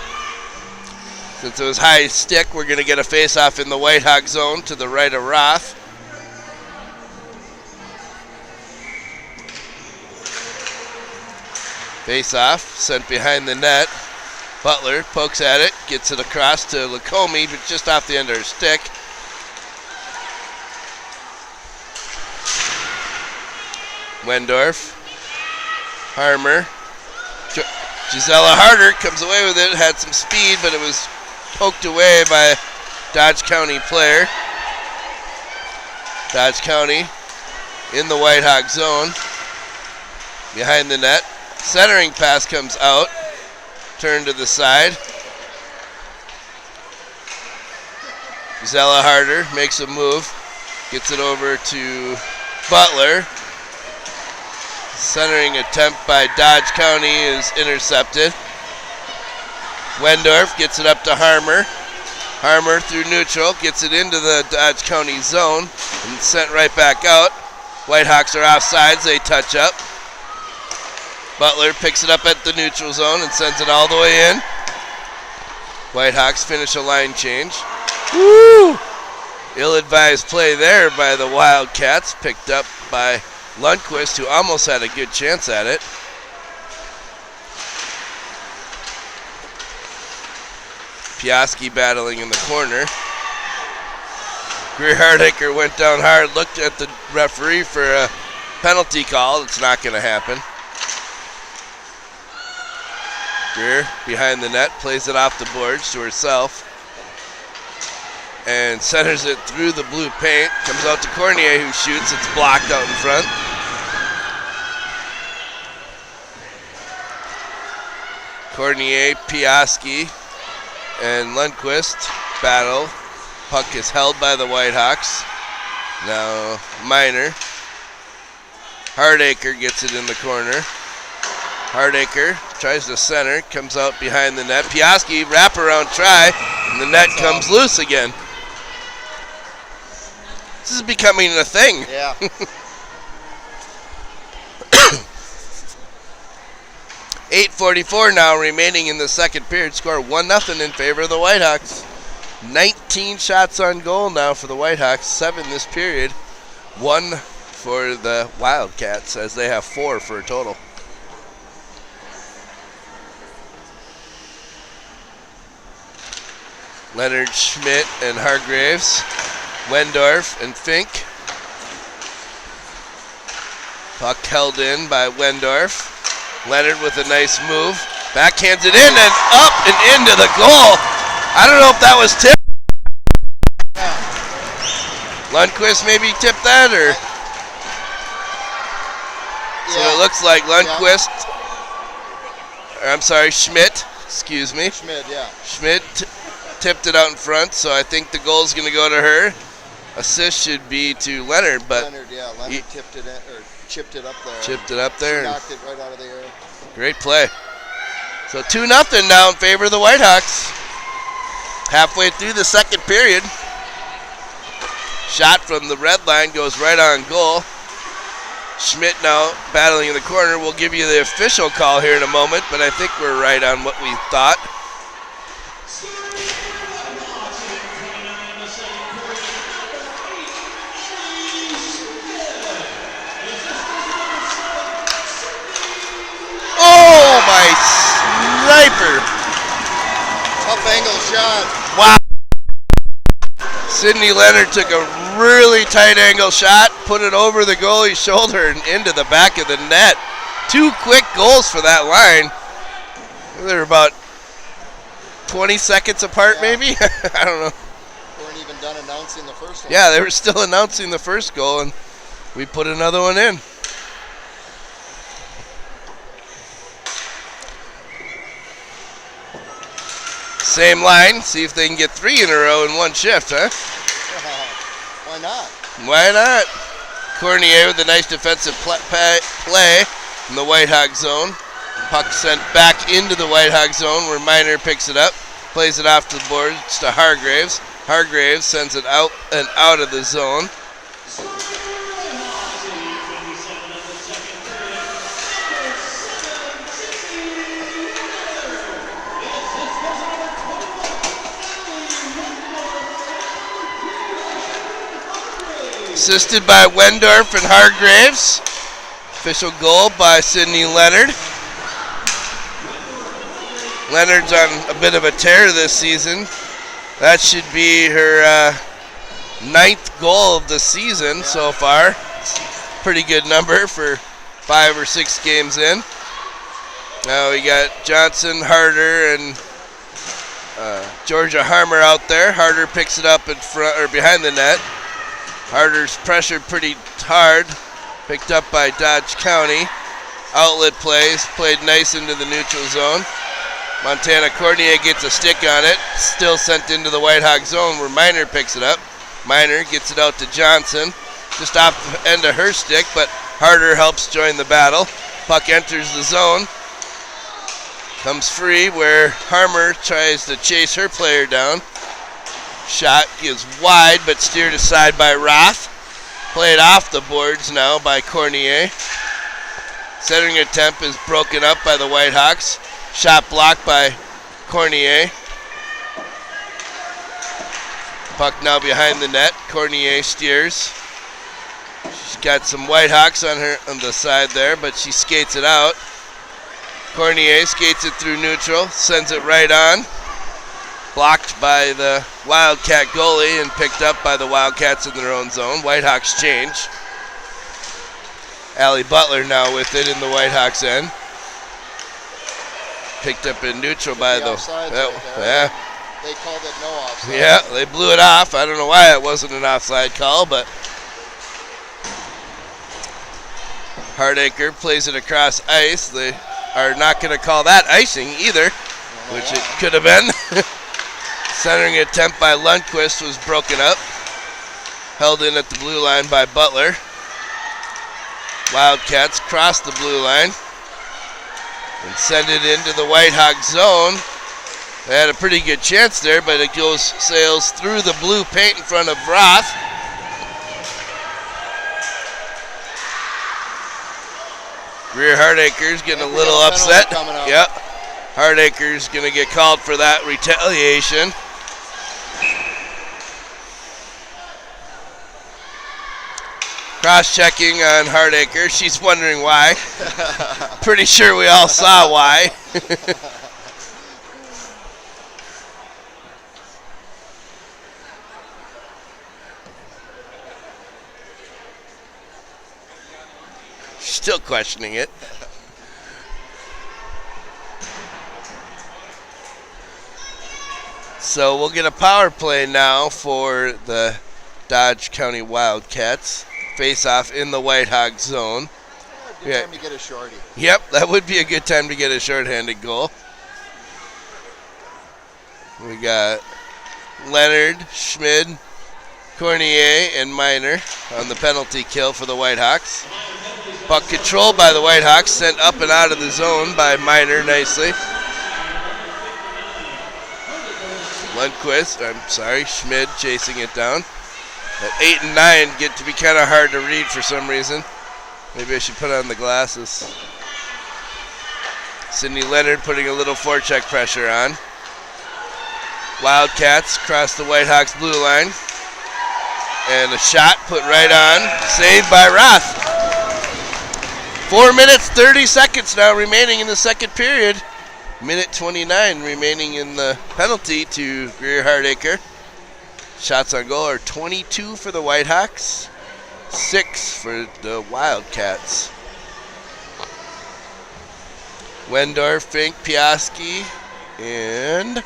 Since it was high stick, we're going to get a face-off in the Whitehawk zone to the right of Roth. Face-off, sent behind the net. Butler pokes at it, gets it across to Lacombe, but just off the end of her stick. Wendorf, Harmer, Gisela Harder comes away with it, had some speed, but it was poked away by a Dodge County player. Dodge County in the Whitehawk zone, behind the net. Centering pass comes out, turn to the side. Gisela Harder makes a move, gets it over to Butler. Centering attempt by Dodge County is intercepted. Wendorf gets it up to Harmer. Harmer through neutral, gets it into the Dodge County zone and sent right back out. Whitehawks are offsides, they touch up. Butler picks it up at the neutral zone and sends it all the way in. Whitehawks finish a line change. Woo! Ill-advised play there by the Wildcats, picked up by Lundquist, who almost had a good chance at it. Piaski battling in the corner. Greer Hardacre went down hard, looked at the referee for a penalty call. It's not going to happen. Greer behind the net, plays it off the boards to herself. And centers it through the blue paint. Comes out to Cornier, who shoots. It's blocked out in front. Cornier, Piaski, and Lundquist battle. Puck is held by the Whitehawks. Now Minor. Hardacre gets it in the corner. Hardacre tries to center, comes out behind the net. Piaski, wraparound try, and the net comes loose again. This is becoming a thing. Yeah. .8:44 now remaining in the second period. Score 1-0 in favor of the Whitehawks. 19 shots on goal now for the Whitehawks. 7 this period. 1 for the Wildcats, as they have 4 for a total. Leonard, Schmidt, and Hargraves. Wendorf and Fink. Puck held in by Wendorf. Leonard with a nice move. Backhands it in and up and into the goal. I don't know if that was tipped. Lundquist maybe tipped that, or so it looks like Lundquist. Or I'm sorry, Schmidt. Excuse me. Schmidt, yeah. Schmidt tipped it out in front, so I think the goal's going to go to her. Assist should be to Leonard, but Leonard tipped it in, or chipped it up there. Chipped it up there. Knocked it right out of the air. Great play. So 2-0 now in favor of the Whitehawks. Halfway through the second period. Shot from the red line goes right on goal. Schmidt now battling in the corner. We'll give you the official call here in a moment, but I think we're right on what we thought. Oh, my sniper. Tough angle shot. Wow. Sidney Leonard took a really tight angle shot, put it over the goalie's shoulder and into the back of the net. 2 quick goals for that line. They're about 20 seconds apart, maybe? I don't know. Weren't even done announcing the first one. Yeah, they were still announcing the first goal, and we put another one in. Same line. See if they can get 3 in a row in one shift, huh? Why not? Why not? Cornier with a nice defensive play in the Whitehawk zone. Puck sent back into the Whitehawk zone where Minor picks it up, plays it off the boards to Hargraves. Hargraves sends it out and out of the zone. Assisted by Wendorf and Hargraves. Official goal by Sidney Leonard. Leonard's on a bit of a tear this season. That should be her 9th goal of the season so far. Pretty good number for 5 or 6 games in. Now we got Johnson, Harder, and Georgia Harmer out there. Harder picks it up in front or behind the net. Harder's pressured pretty hard. Picked up by Dodge County. Outlet plays, played nice into the neutral zone. Montana Cornier gets a stick on it. Still sent into the Whitehawk zone where Minor picks it up. Minor gets it out to Johnson. Just off the end of her stick, but Harder helps join the battle. Puck enters the zone. Comes free where Harmer tries to chase her player down. Shot is wide but steered aside by Roth. Played off the boards now by Cornier. Centering attempt is broken up by the Whitehawks. Shot blocked by Cornier. Puck now behind the net. Cornier steers. She's got some Whitehawks on the side there, but she skates it out. Cornier skates it through neutral, sends it right on. Blocked by the Wildcat goalie and picked up by the Wildcats in their own zone. Whitehawks change. Allie Butler now with it in the Whitehawks end. Picked up in neutral by the offsides right there. yeah. They called it no offside. Yeah, they blew it off. I don't know why it wasn't an offside call, but Hardacre plays it across ice. They are not going to call that icing either, which it could have been. Centering attempt by Lundqvist was broken up. Held in at the blue line by Butler. Wildcats cross the blue line and send it into the Whitehawk zone. They had a pretty good chance there, but it sails through the blue paint in front of Roth. Greer Hardacre's getting a little upset. Yep. Hardacre's going to get called for that retaliation. Cross-checking on Hardacre. She's wondering why. Pretty sure we all saw why. Still questioning it. So we'll get a power play now for the Dodge County Wildcats. Face off in the Whitehawk zone. Good time to get a shorty. Yep, that would be a good time to get a shorthanded goal. We got Leonard, Schmid, Cornier, and Miner on the penalty kill for the Whitehawks. Puck controlled by the Whitehawks, sent up and out of the zone by Miner nicely. Schmid chasing it down. At 8 and 9 get to be kind of hard to read for some reason. Maybe I should put on the glasses. Sydney Leonard putting a little forecheck pressure on. Wildcats cross the Whitehawks blue line. And a shot put right on. Saved by Roth. 4 minutes, 30 seconds now remaining in the second period. Minute 29 remaining in the penalty to Greer Hardacre. Shots on goal are 22 for the Whitehawks, 6 for the Wildcats. Wendorf, Fink, Piaski, and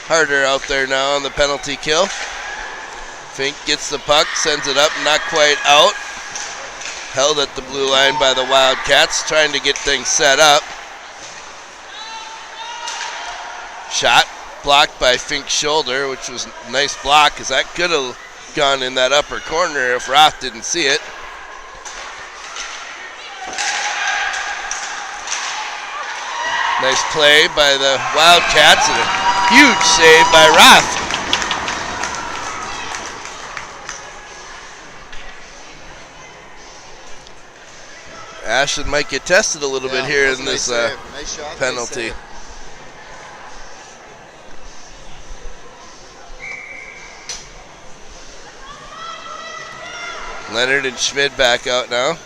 Harder out there now on the penalty kill. Fink gets the puck, sends it up, not quite out. Held at the blue line by the Wildcats, trying to get things set up. Shot blocked by Fink's shoulder, which was a nice block, because that could have gone in that upper corner if Roth didn't see it. Nice play by the Wildcats and a huge save by Roth. Ashland might get tested a little bit here in this nice shot, penalty. Nice Leonard and Schmid back out now.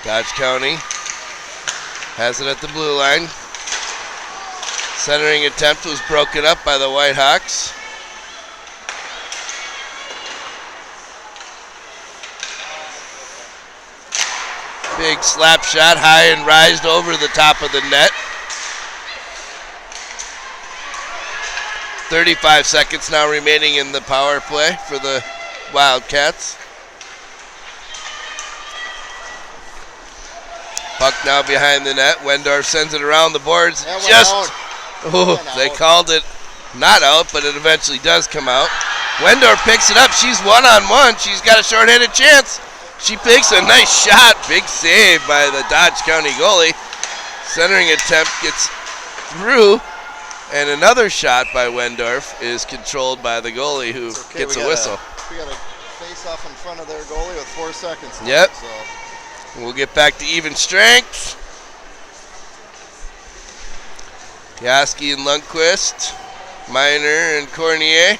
Dodge County has it at the blue line. Centering attempt was broken up by the Whitehawks. Big slap shot, high and rised over the top of the net. 35 seconds now remaining in the power play for the Wildcats. Puck now behind the net. Wendorf sends it around the boards. They called it not out, but it eventually does come out. Wendorf picks it up. She's one-on-one. She's got a short-handed chance. She picks a nice shot. Big save by the Dodge County goalie. Centering attempt gets through, and another shot by Wendorf is controlled by the goalie, who gets a whistle. We got a face-off in front of their goalie with 4 seconds left. Yep. So. We'll get back to even strength. Yaski and Lundqvist, Miner and Cornier.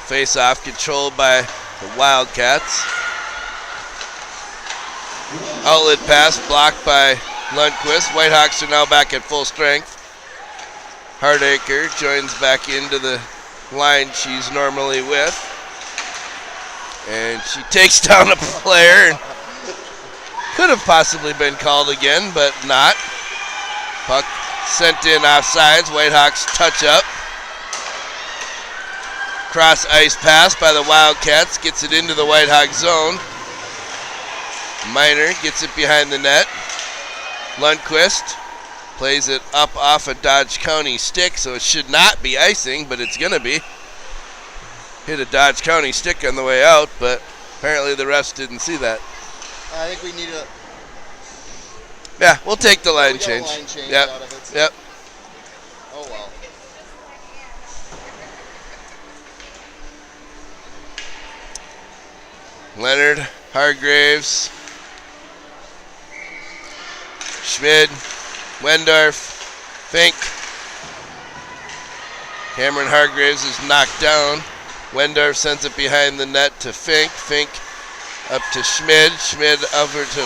Face-off controlled by the Wildcats. Outlet pass blocked by Lundqvist. Whitehawks are now back at full strength. Hardacre joins back into the line she's normally with. And she takes down a player. Could have possibly been called again, but not. Puck sent in offsides. Whitehawks touch up. Cross ice pass by the Wildcats. Gets it into the Whitehawk zone. Miner gets it behind the net. Lundqvist plays it up off a Dodge County stick, so it should not be icing, but it's going to be. Hit a Dodge County stick on the way out, but apparently the refs didn't see that. I think we need a... Yeah, we'll take the line we change. Got a line change Yep. out of it. Yep. Oh, well. Leonard, Hargraves, Schmid, Wendorf, Fink. Cameron Hargraves is knocked down. Wendorf sends it behind the net to Fink. Fink up to Schmid. Schmid over to...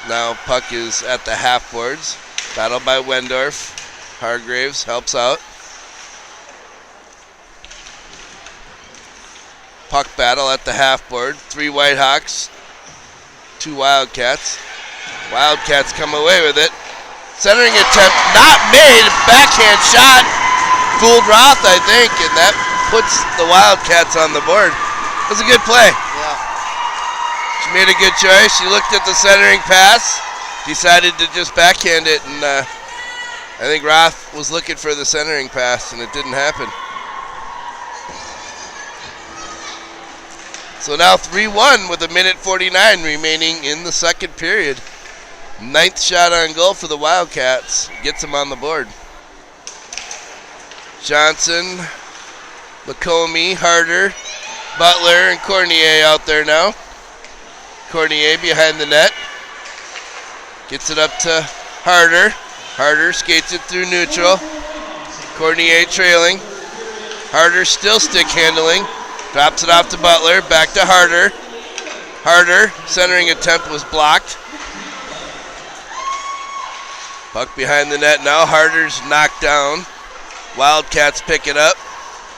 Now puck is at the half boards. Battle by Wendorf. Hargraves helps out. Puck battle at the half board. 3 Whitehawks, 2 Wildcats. Wildcats come away with it. Centering attempt not made. Backhand shot. Fooled Roth, I think, and that puts the Wildcats on the board. It was a good play. Yeah. She made a good choice. She looked at the centering pass, decided to just backhand it, and I think Roth was looking for the centering pass, and it didn't happen. So now 3-1 with 1:49 remaining in the second period. 9th shot on goal for the Wildcats. Gets them on the board. Johnson, McComey, Harder, Butler, and Cornier out there now. Cornier behind the net. Gets it up to Harder. Harder skates it through neutral. Cornier trailing. Harder still stick handling. Drops it off to Butler. Back to Harder. Harder, centering attempt was blocked. Puck behind the net now. Harder's knocked down. Wildcats pick it up.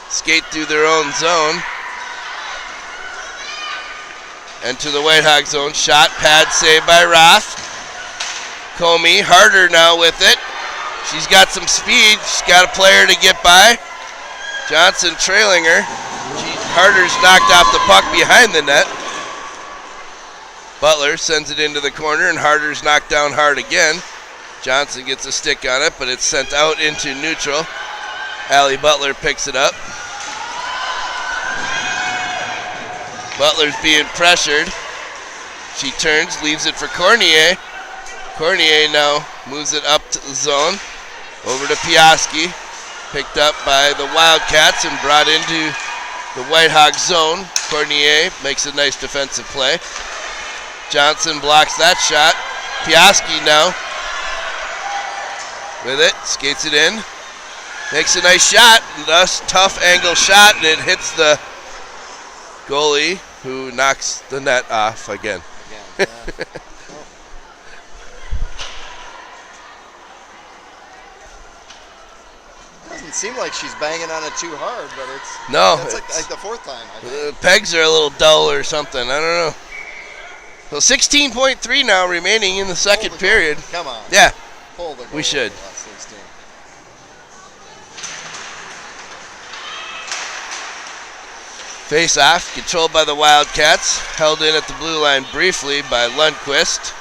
Skate through their own zone. Into the Whitehawk zone. Shot, pad, saved by Roth. Comey, Harder now with it. She's got some speed. She's got a player to get by. Johnson trailing her. Harder's knocked off the puck behind the net. Butler sends it into the corner, and Harder's knocked down hard again. Johnson gets a stick on it, but it's sent out into neutral. Allie Butler picks it up. Butler's being pressured. She turns, leaves it for Cornier. Cornier now moves it up to the zone. Over to Piaski. Picked up by the Wildcats and brought into the Whitehawk zone. Cornier makes a nice defensive play. Johnson blocks that shot. Piaski now with it, skates it in. Makes a nice shot, thus tough angle shot, and it hits the goalie, who knocks the net off again. Yeah. Doesn't seem like she's banging on it too hard, but it's No, that's like the 4th time. I think. Pegs are a little dull or something. I don't know. So 16.3 now remaining in the second Hold the period. goal. Come on. Yeah, Hold the goal we should. for last 16. Face off, controlled by the Wildcats. Held in at the blue line briefly by Lundqvist.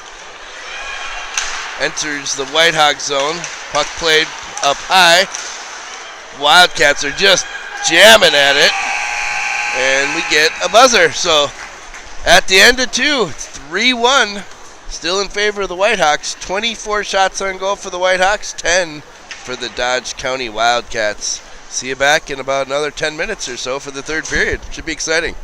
Enters the Whitehawk zone. Puck played up high. Wildcats are just jamming at it. And we get a buzzer. So at the end of 2, it's 3-1. Still in favor of the Whitehawks. 24 shots on goal for the Whitehawks. 10 for the Dodge County Wildcats. See you back in about another 10 minutes or so for the third period. Should be exciting.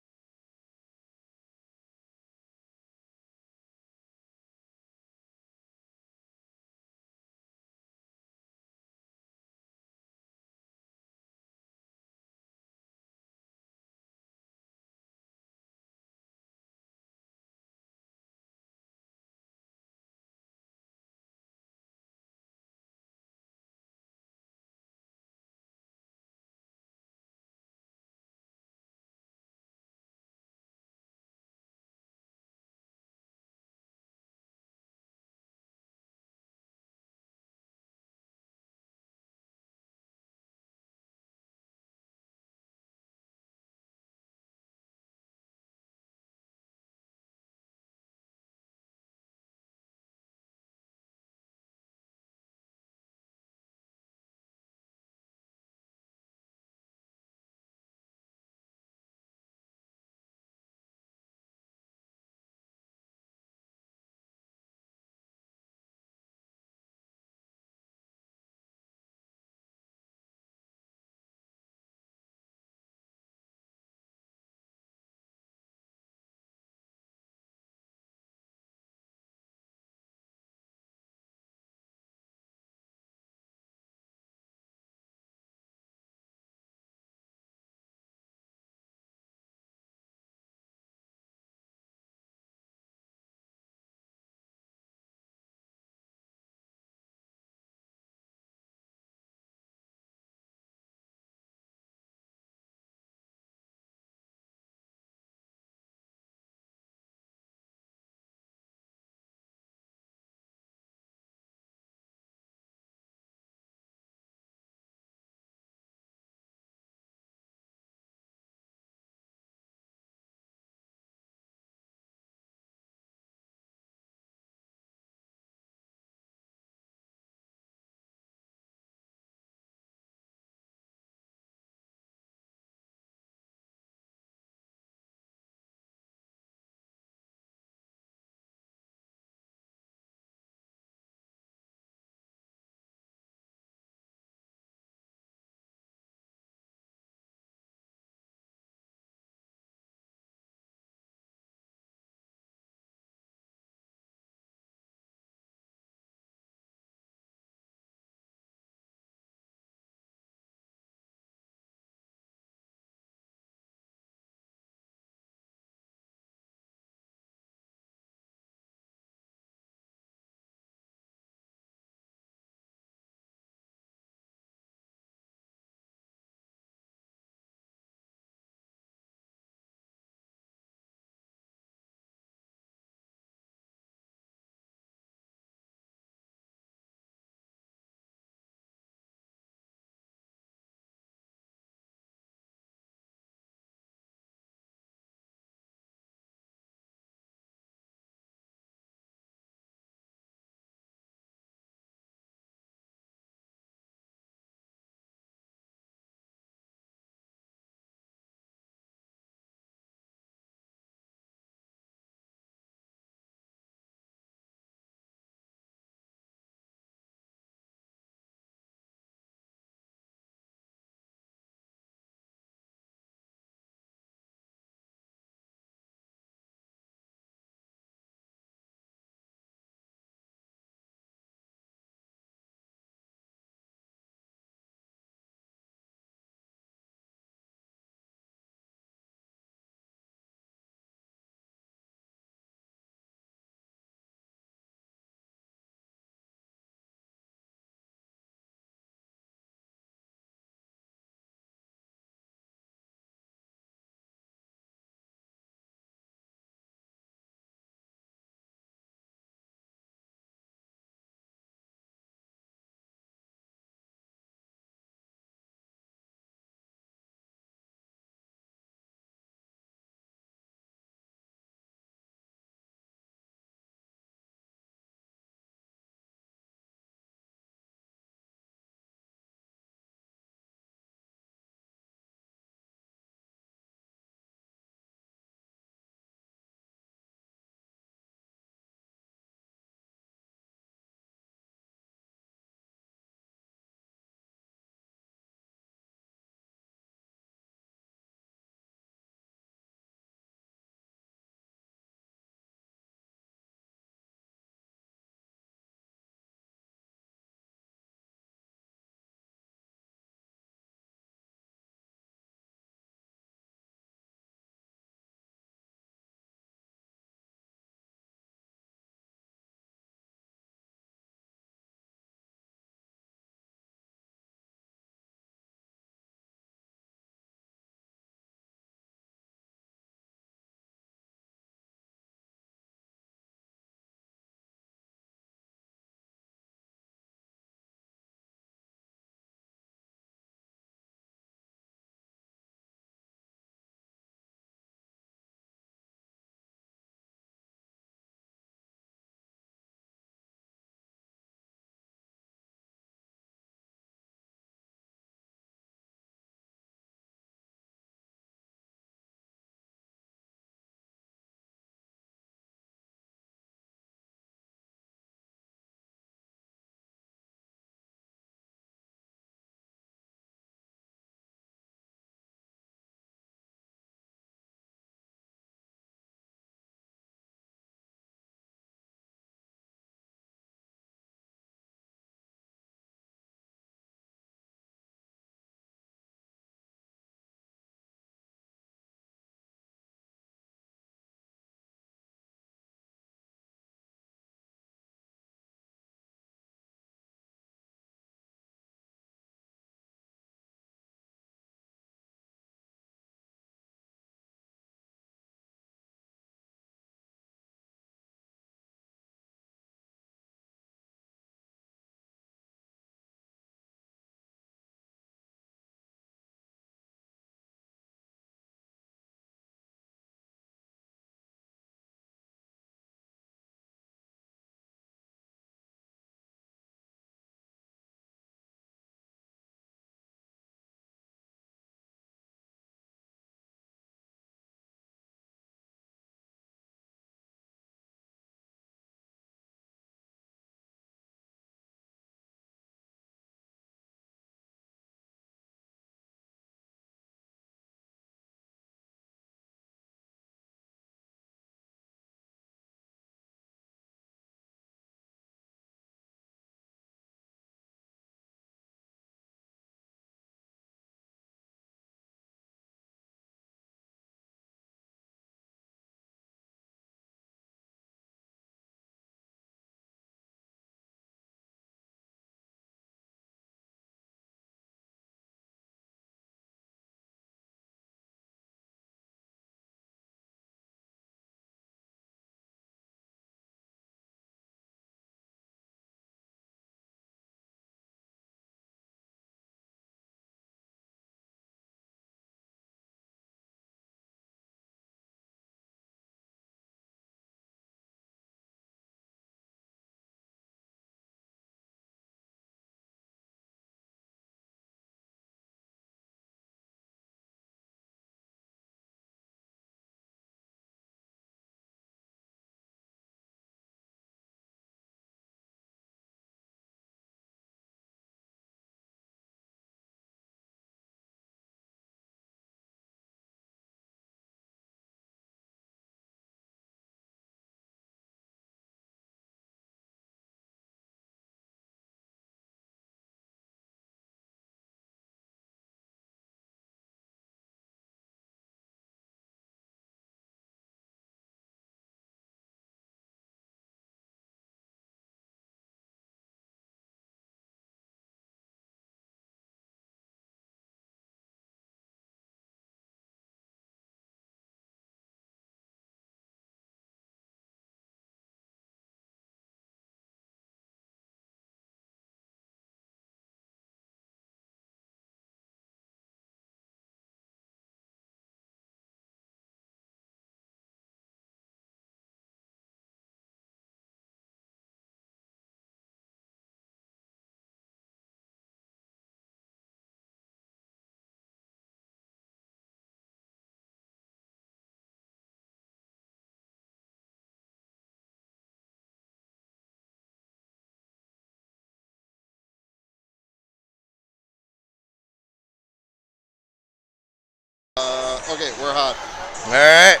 Okay, we're hot. All right.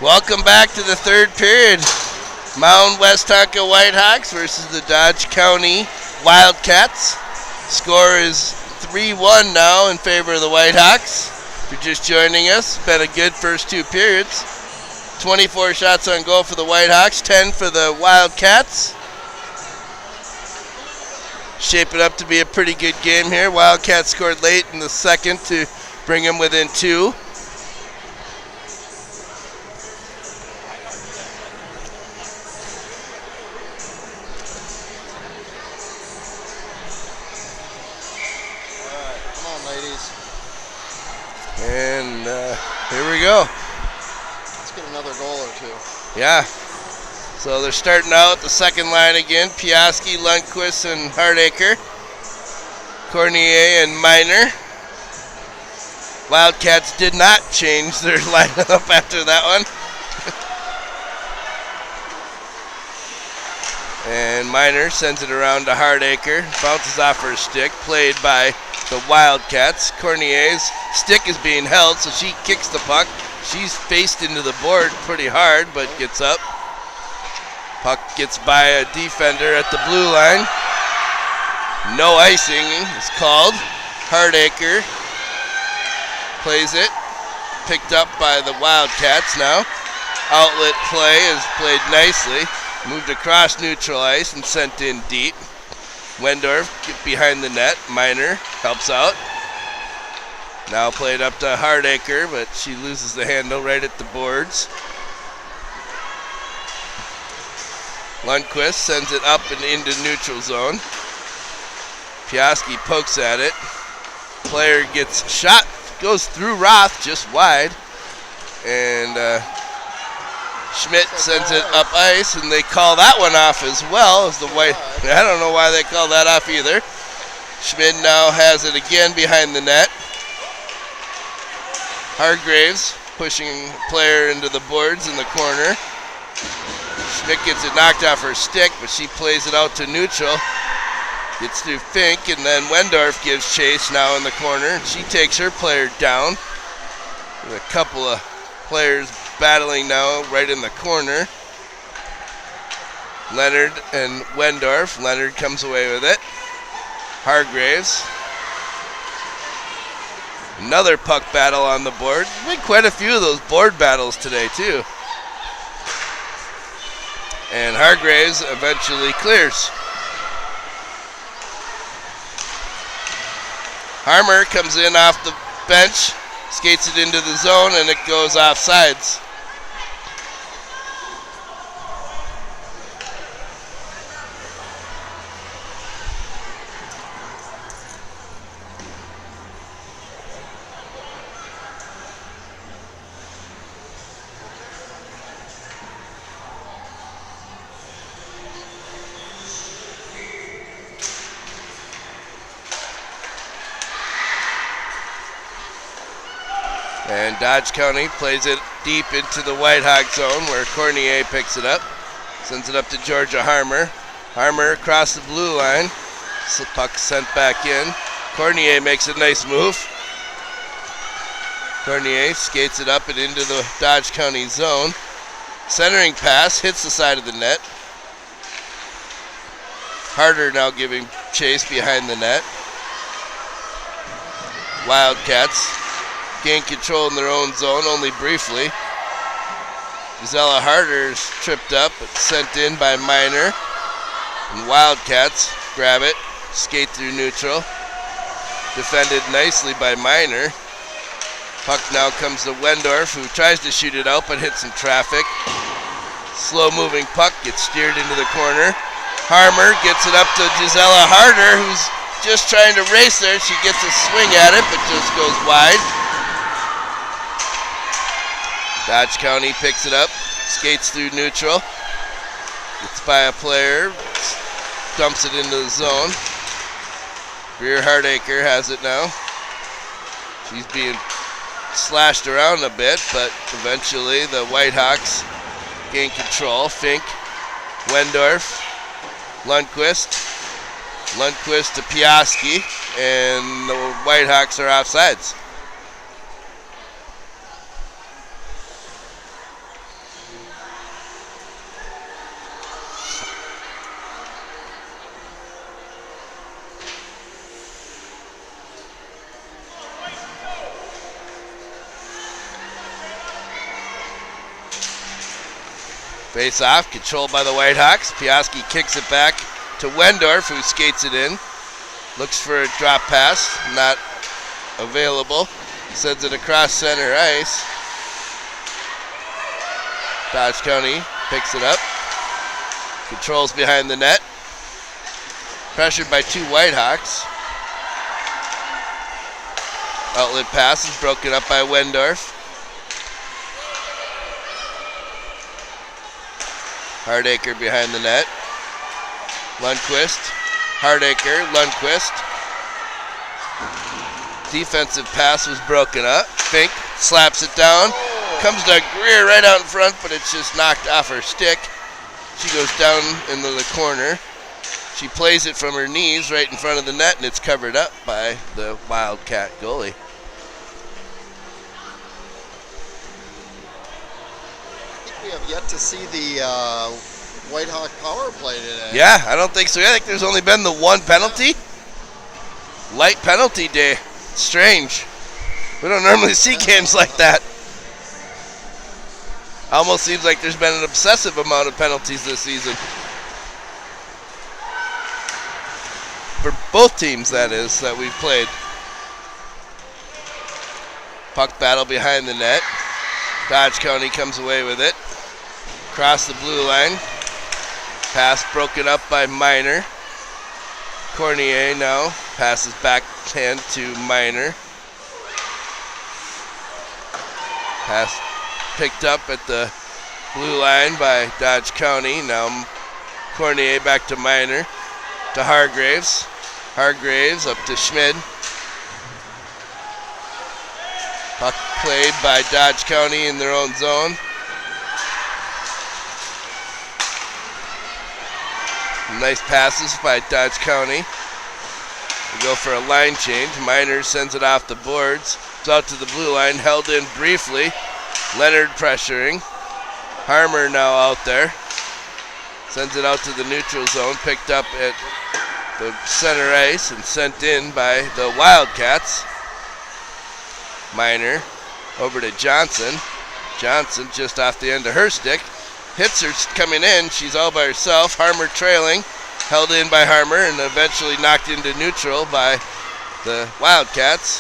Welcome back to the third period. Mound Westonka Whitehawks versus the Dodge County Wildcats. Score is 3-1 now in favor of the Whitehawks. If you're just joining us, been a good first two periods. 24 shots on goal for the Whitehawks, 10 for the Wildcats. Shaping up to be a pretty good game here. Wildcats scored late in the second to bring them within 2. And here we go. Let's get another goal or two. Yeah. So they're starting out the second line again. Piaski, Lundquist, and Hardacre. Cornier and Miner. Wildcats did not change their lineup after that one. And Miner sends it around to Hardacre. Bounces off her stick. Played by the Wildcats. Cornier's stick is being held, so she kicks the puck. She's faced into the board pretty hard, but gets up. Puck gets by a defender at the blue line. No icing is called. Hardacre plays it. Picked up by the Wildcats now. Outlet play is played nicely. Moved across neutral ice and sent in deep. Wendorf get behind the net. Miner helps out. Now played up to Hardacre, but she loses the handle right at the boards. Lundquist sends it up and into neutral zone. Piaski pokes at it. Player gets shot, goes through Roth just wide. And Schmidt sends it up ice, and they call that one off as well as the White. I don't know why they call that off either. Schmidt now has it again behind the net. Hargraves pushing player into the boards in the corner. Schmidt gets it knocked off her stick, but she plays it out to neutral. Gets through Fink, and then Wendorf gives chase now in the corner. She takes her player down. With a couple of players battling now right in the corner. Leonard and Wendorf. Leonard comes away with it. Hargraves. Another puck battle on the board. There's been quite a few of those board battles today too. And Hargraves eventually clears. Harmer comes in off the bench, skates it into the zone, and it goes off sides. And Dodge County plays it deep into the Whitehawk zone where Cornier picks it up. Sends it up to Georgia Harmer. Harmer across the blue line. Puck sent back in. Cornier makes a nice move. Cornier skates it up and into the Dodge County zone. Centering pass hits the side of the net. Harder now giving chase behind the net. Wildcats gain control in their own zone, only briefly. Gisela Harder is tripped up, but sent in by Miner. And Wildcats grab it, skate through neutral. Defended nicely by Miner. Puck now comes to Wendorf, who tries to shoot it out, but hits some traffic. Slow-moving puck gets steered into the corner. Harmer gets it up to Gisela Harder, who's just trying to race there. She gets a swing at it, but just goes wide. Dodge County picks it up, skates through neutral, gets by a player, dumps it into the zone. Greer Hardacre has it now. She's being slashed around a bit, but eventually the Whitehawks gain control. Fink, Wendorf, Lundquist to Piaski, and the Whitehawks are offsides. Face off, controlled by the Whitehawks. Piaski kicks it back to Wendorf, who skates it in. Looks for a drop pass, not available. Sends it across center ice. Dodge County picks it up. Controls behind the net. Pressured by two Whitehawks. Outlet pass is broken up by Wendorf. Hardacre behind the net. Lundqvist. Hardacre. Lundqvist. Defensive pass was broken up. Fink slaps it down. Comes to Greer right out in front, but it's just knocked off her stick. She goes down into the corner. She plays it from her knees right in front of the net, and it's covered up by the Wildcat goalie. I think we have yet to see the Whitehawk power play today. Yeah, I don't think so. I think there's only been the one penalty. Light penalty day. Strange. We don't normally see games like that. Almost seems like there's been an obsessive amount of penalties this season. For both teams, that is, that we've played. Puck battle behind the net. Dodge County comes away with it. Across the blue line. Pass broken up by Miner. Cornier now passes backhand to Miner. Pass picked up at the blue line by Dodge County. Now Cornier back to Miner. To Hargraves. Hargraves up to Schmid. Puck played by Dodge County in their own zone. Nice passes by Dodge County. We go for a line change. Miner sends it off the boards. It's out to the blue line, held in briefly. Leonard pressuring. Harmer now out there. Sends it out to the neutral zone, picked up at the center ice and sent in by the Wildcats. Miner over to Johnson. Johnson just off the end of her stick. Hits her coming in. She's all by herself. Harmer trailing. Held in by Harmer and eventually knocked into neutral by the Wildcats.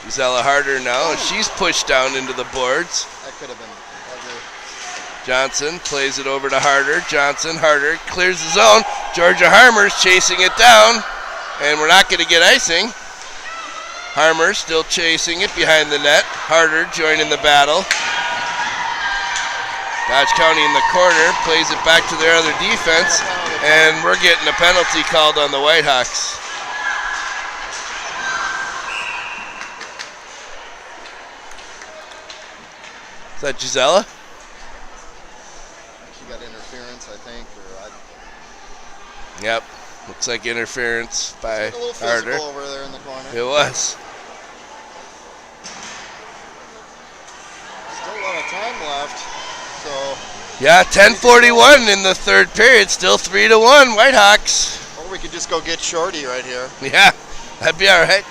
Gisela Harder now. She's pushed down into the boards. That could have been Harder. Johnson plays it over to Harder. Johnson, Harder clears the zone. Georgia Harmer's chasing it down. And we're not going to get icing. Harmer still chasing it behind the net. Harder joining the battle. Dodge County in the corner, plays it back to their other defense, and we're getting a penalty called on the Whitehawks. Is that Gisela? She got interference, I think. Yep, looks like interference by a little Harder. physical over there in the corner. It was. Still a lot of time left. So Yeah, 10:41 in the third period, still 3-1 Whitehawks. or we could just go get Shorty right here. Yeah, that'd be all right.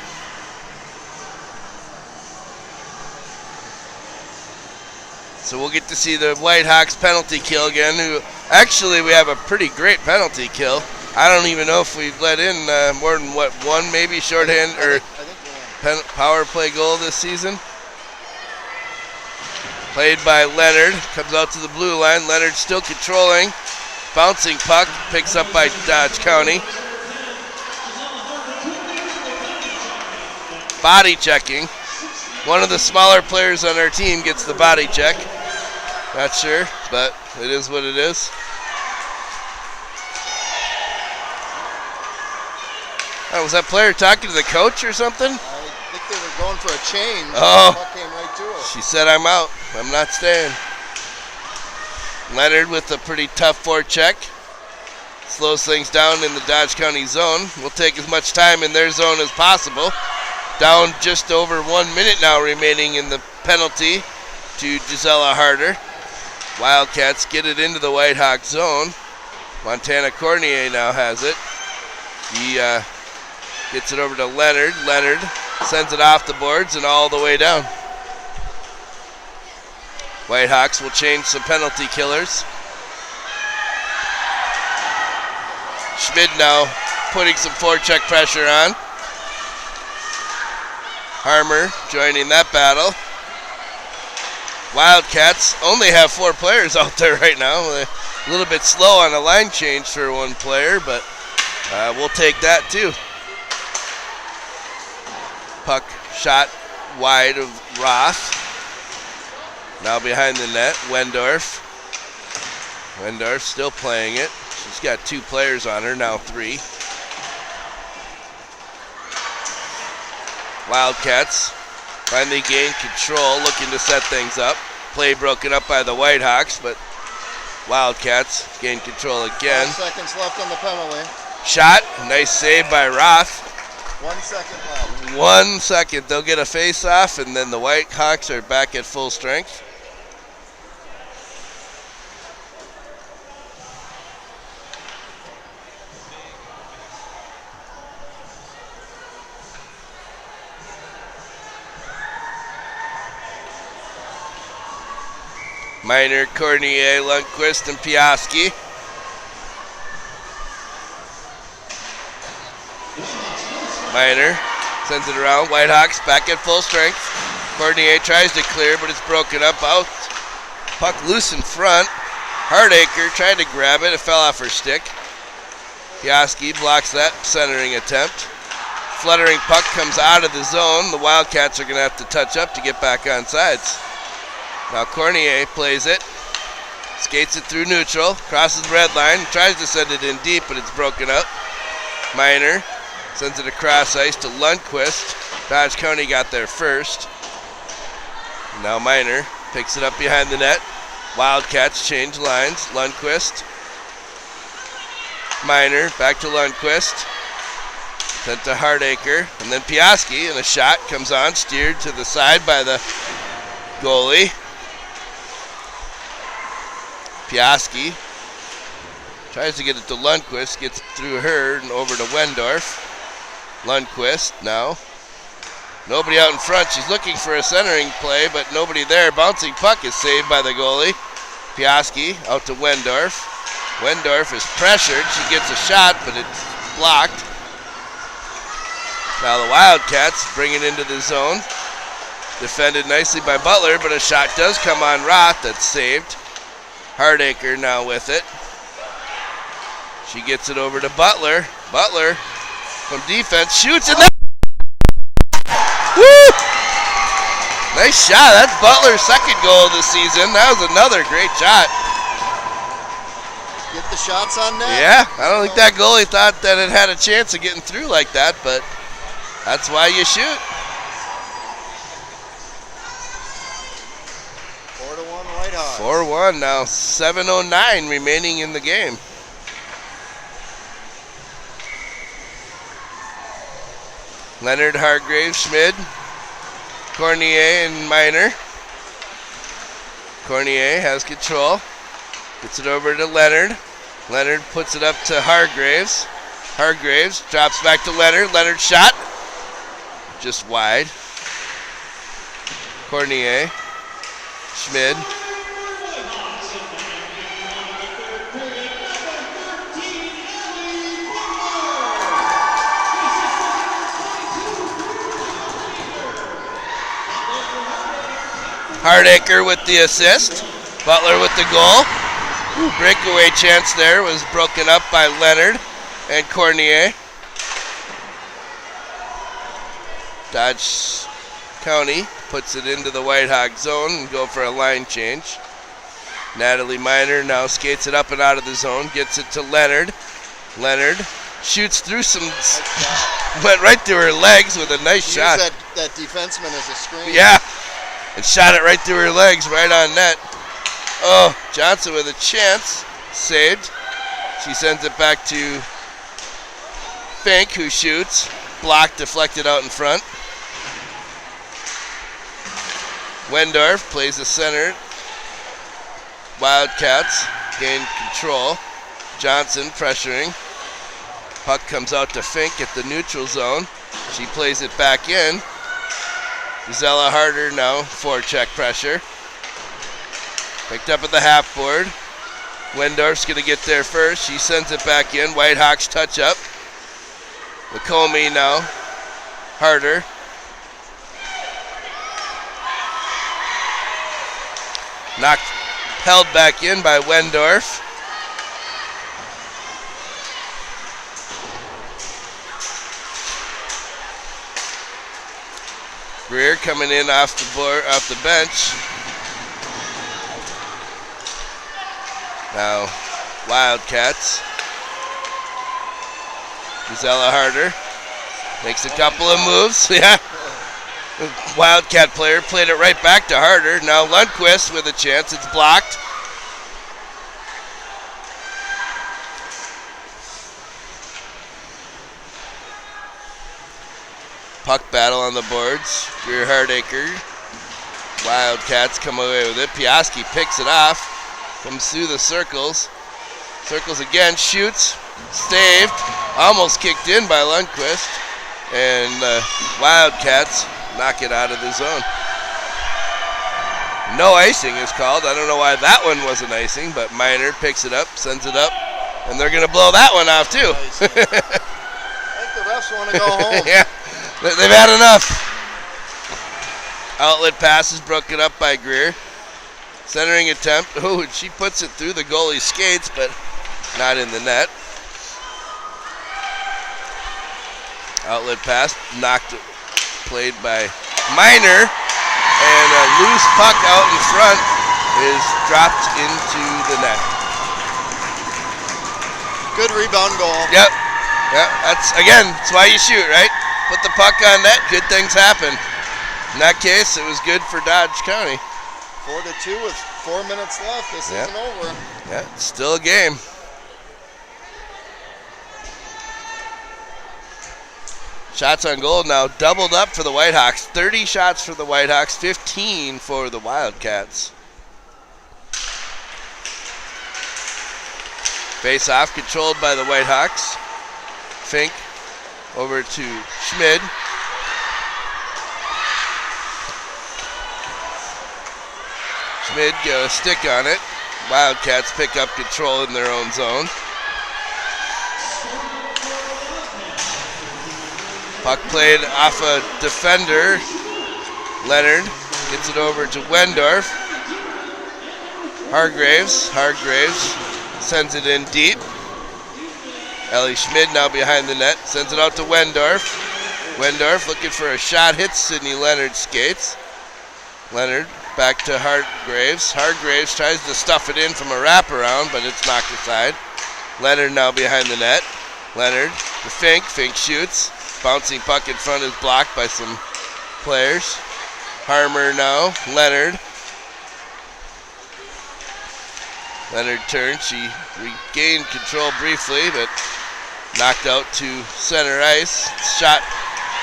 So we'll get to see the Whitehawks penalty kill again. Who actually we have a pretty great penalty kill. I don't even know if we've let in more than one maybe shorthand or power play goal this season. Played by Leonard, comes out to the blue line. Leonard still controlling. Bouncing puck, picks up by Dodge County. Body checking. One of the smaller players on our team gets the body check. Not sure, but it is what it is. Oh, was that player talking to the coach or something? I think they were going for a change. Oh. The puck came right to us. She said, I'm out. I'm not staying. Leonard with a pretty tough forecheck. Slows things down in the Dodge County zone. We'll take as much time in their zone as possible. Down just over 1 minute now remaining in the penalty to Gisela Harder. Wildcats get it into the Whitehawk zone. Montana Cornier now has it. He gets it over to Leonard. Leonard sends it off the boards and all the way down. Whitehawks will change some penalty killers. Schmid now putting some forecheck pressure on. Harmer joining that battle. Wildcats only have 4 players out there right now. A little bit slow on a line change for one player, but we'll take that too. Puck shot wide of Roth. Now behind the net, Wendorf. Wendorf still playing it. She's got 2 players on her, now 3. Wildcats finally gain control, looking to set things up. Play broken up by the Whitehawks, but Wildcats gain control again. 5 seconds left on the penalty. Shot, nice save by Roth. 1 second left. 1 second, they'll get a face-off, and then the Whitehawks are back at full strength. Miner, Cornier, Lundqvist, and Piaski. Miner sends it around. Whitehawks back at full strength. Cornier tries to clear, but it's broken up out. Puck loose in front. Hardacre tried to grab it. It fell off her stick. Piaski blocks that centering attempt. Fluttering puck comes out of the zone. The Wildcats are going to have to touch up to get back on sides. Now Cornier plays it, skates it through neutral, crosses the red line, tries to send it in deep, but it's broken up. Miner sends it across ice to Lundqvist. Dodge County got there first. Now Miner picks it up behind the net. Wildcats change lines. Lundqvist. Miner back to Lundqvist. Sent to Hardacre, and then Piaski, and a shot comes on, steered to the side by the goalie. Piaski tries to get it to Lundqvist, gets through her and over to Wendorf. Lundqvist now. Nobody out in front. She's looking for a centering play, but nobody there. Bouncing puck is saved by the goalie. Piaski out to Wendorf. Wendorf is pressured. She gets a shot, but it's blocked. Now the Wildcats bring it into the zone. Defended nicely by Butler, but a shot does come on Roth. That's saved. Hardacre now with it. She gets it over to Butler. Butler from defense shoots, and that. Woo! Nice shot. That's Butler's second goal of the season. That was another great shot. Get the shots on net. Yeah, I don't think that goalie thought that it had a chance of getting through like that, but that's why you shoot. 4-1 Whitehawks. 4-1 now, 7:09 remaining in the game. Leonard, Hargrave, Schmid, Cornier, and Miner. Cornier has control. Gets it over to Leonard. Leonard puts it up to Hargraves. Hargraves drops back to Leonard. Leonard shot. Just wide. Cornier. Schmid. Hardacre with the assist. Butler with the goal. Breakaway chance there was broken up by Leonard and Cornier. Dodge County puts it into the Whitehawk zone and go for a line change. Natalie Miner now skates it up and out of the zone, gets it to Leonard. Leonard shoots through some, went right through her legs with a nice shot. Use that defenseman as a screen. Yeah, and shot it right through her legs, right on net. Oh, Johnson with a chance, saved. She sends it back to Fink, who shoots. Blocked, deflected out in front. Wendorf plays the center. Wildcats gain control. Johnson pressuring. Puck comes out to Fink at the neutral zone. She plays it back in. Zella Harder now, forecheck pressure. Picked up at the half board. Wendorf's going to get there first. She sends it back in. Whitehawks touch up. McComey now. Harder. Held back in by Wendorf. Greer coming in off the bench. Now, Wildcats. Gisela Harder makes a couple of moves. Yeah. Wildcat player played it right back to Harder. Now Lundquist with a chance. It's blocked. Puck battle on the boards. Greer Hardacre. Wildcats come away with it. Piaski picks it off. Comes through the circles. Circles again. Shoots. Staved. Almost kicked in by Lundquist. And Wildcats knock it out of the zone. No icing is called. I don't know why that one wasn't icing, but Miner picks it up, sends it up, and they're going to blow that one off too. I think the refs want to go home. Yeah, they've had enough. Outlet pass is broken up by Greer. Centering attempt. Oh, and she puts it through the goalie's skates, but not in the net. Outlet pass, played by Miner, and a loose puck out in front is dropped into the net. Good rebound goal. Yep. That's why you shoot, right? Put the puck on net, good things happen. In that case, it was good for Dodge County. 4-2 with 4 minutes left. This isn't over. Yeah, it's still a game. Shots on goal now doubled up for the Whitehawks. 30 shots for the Whitehawks, 15 for the Wildcats. Face off controlled by the Whitehawks. Fink over to Schmid. Schmid got a stick on it. Wildcats pick up control in their own zone. Puck played off a defender. Leonard gets it over to Wendorf. Hargraves sends it in deep. Ellie Schmid now behind the net, sends it out to Wendorf. Wendorf looking for a shot, hits Sydney Leonard's skates. Leonard back to Hargraves. Hargraves tries to stuff it in from a wraparound, but it's knocked aside. Leonard now behind the net. Leonard to Fink. Fink shoots. Bouncing puck in front is blocked by some players. Harmer now. Leonard. Leonard turns. She regained control briefly, but knocked out to center ice. Shot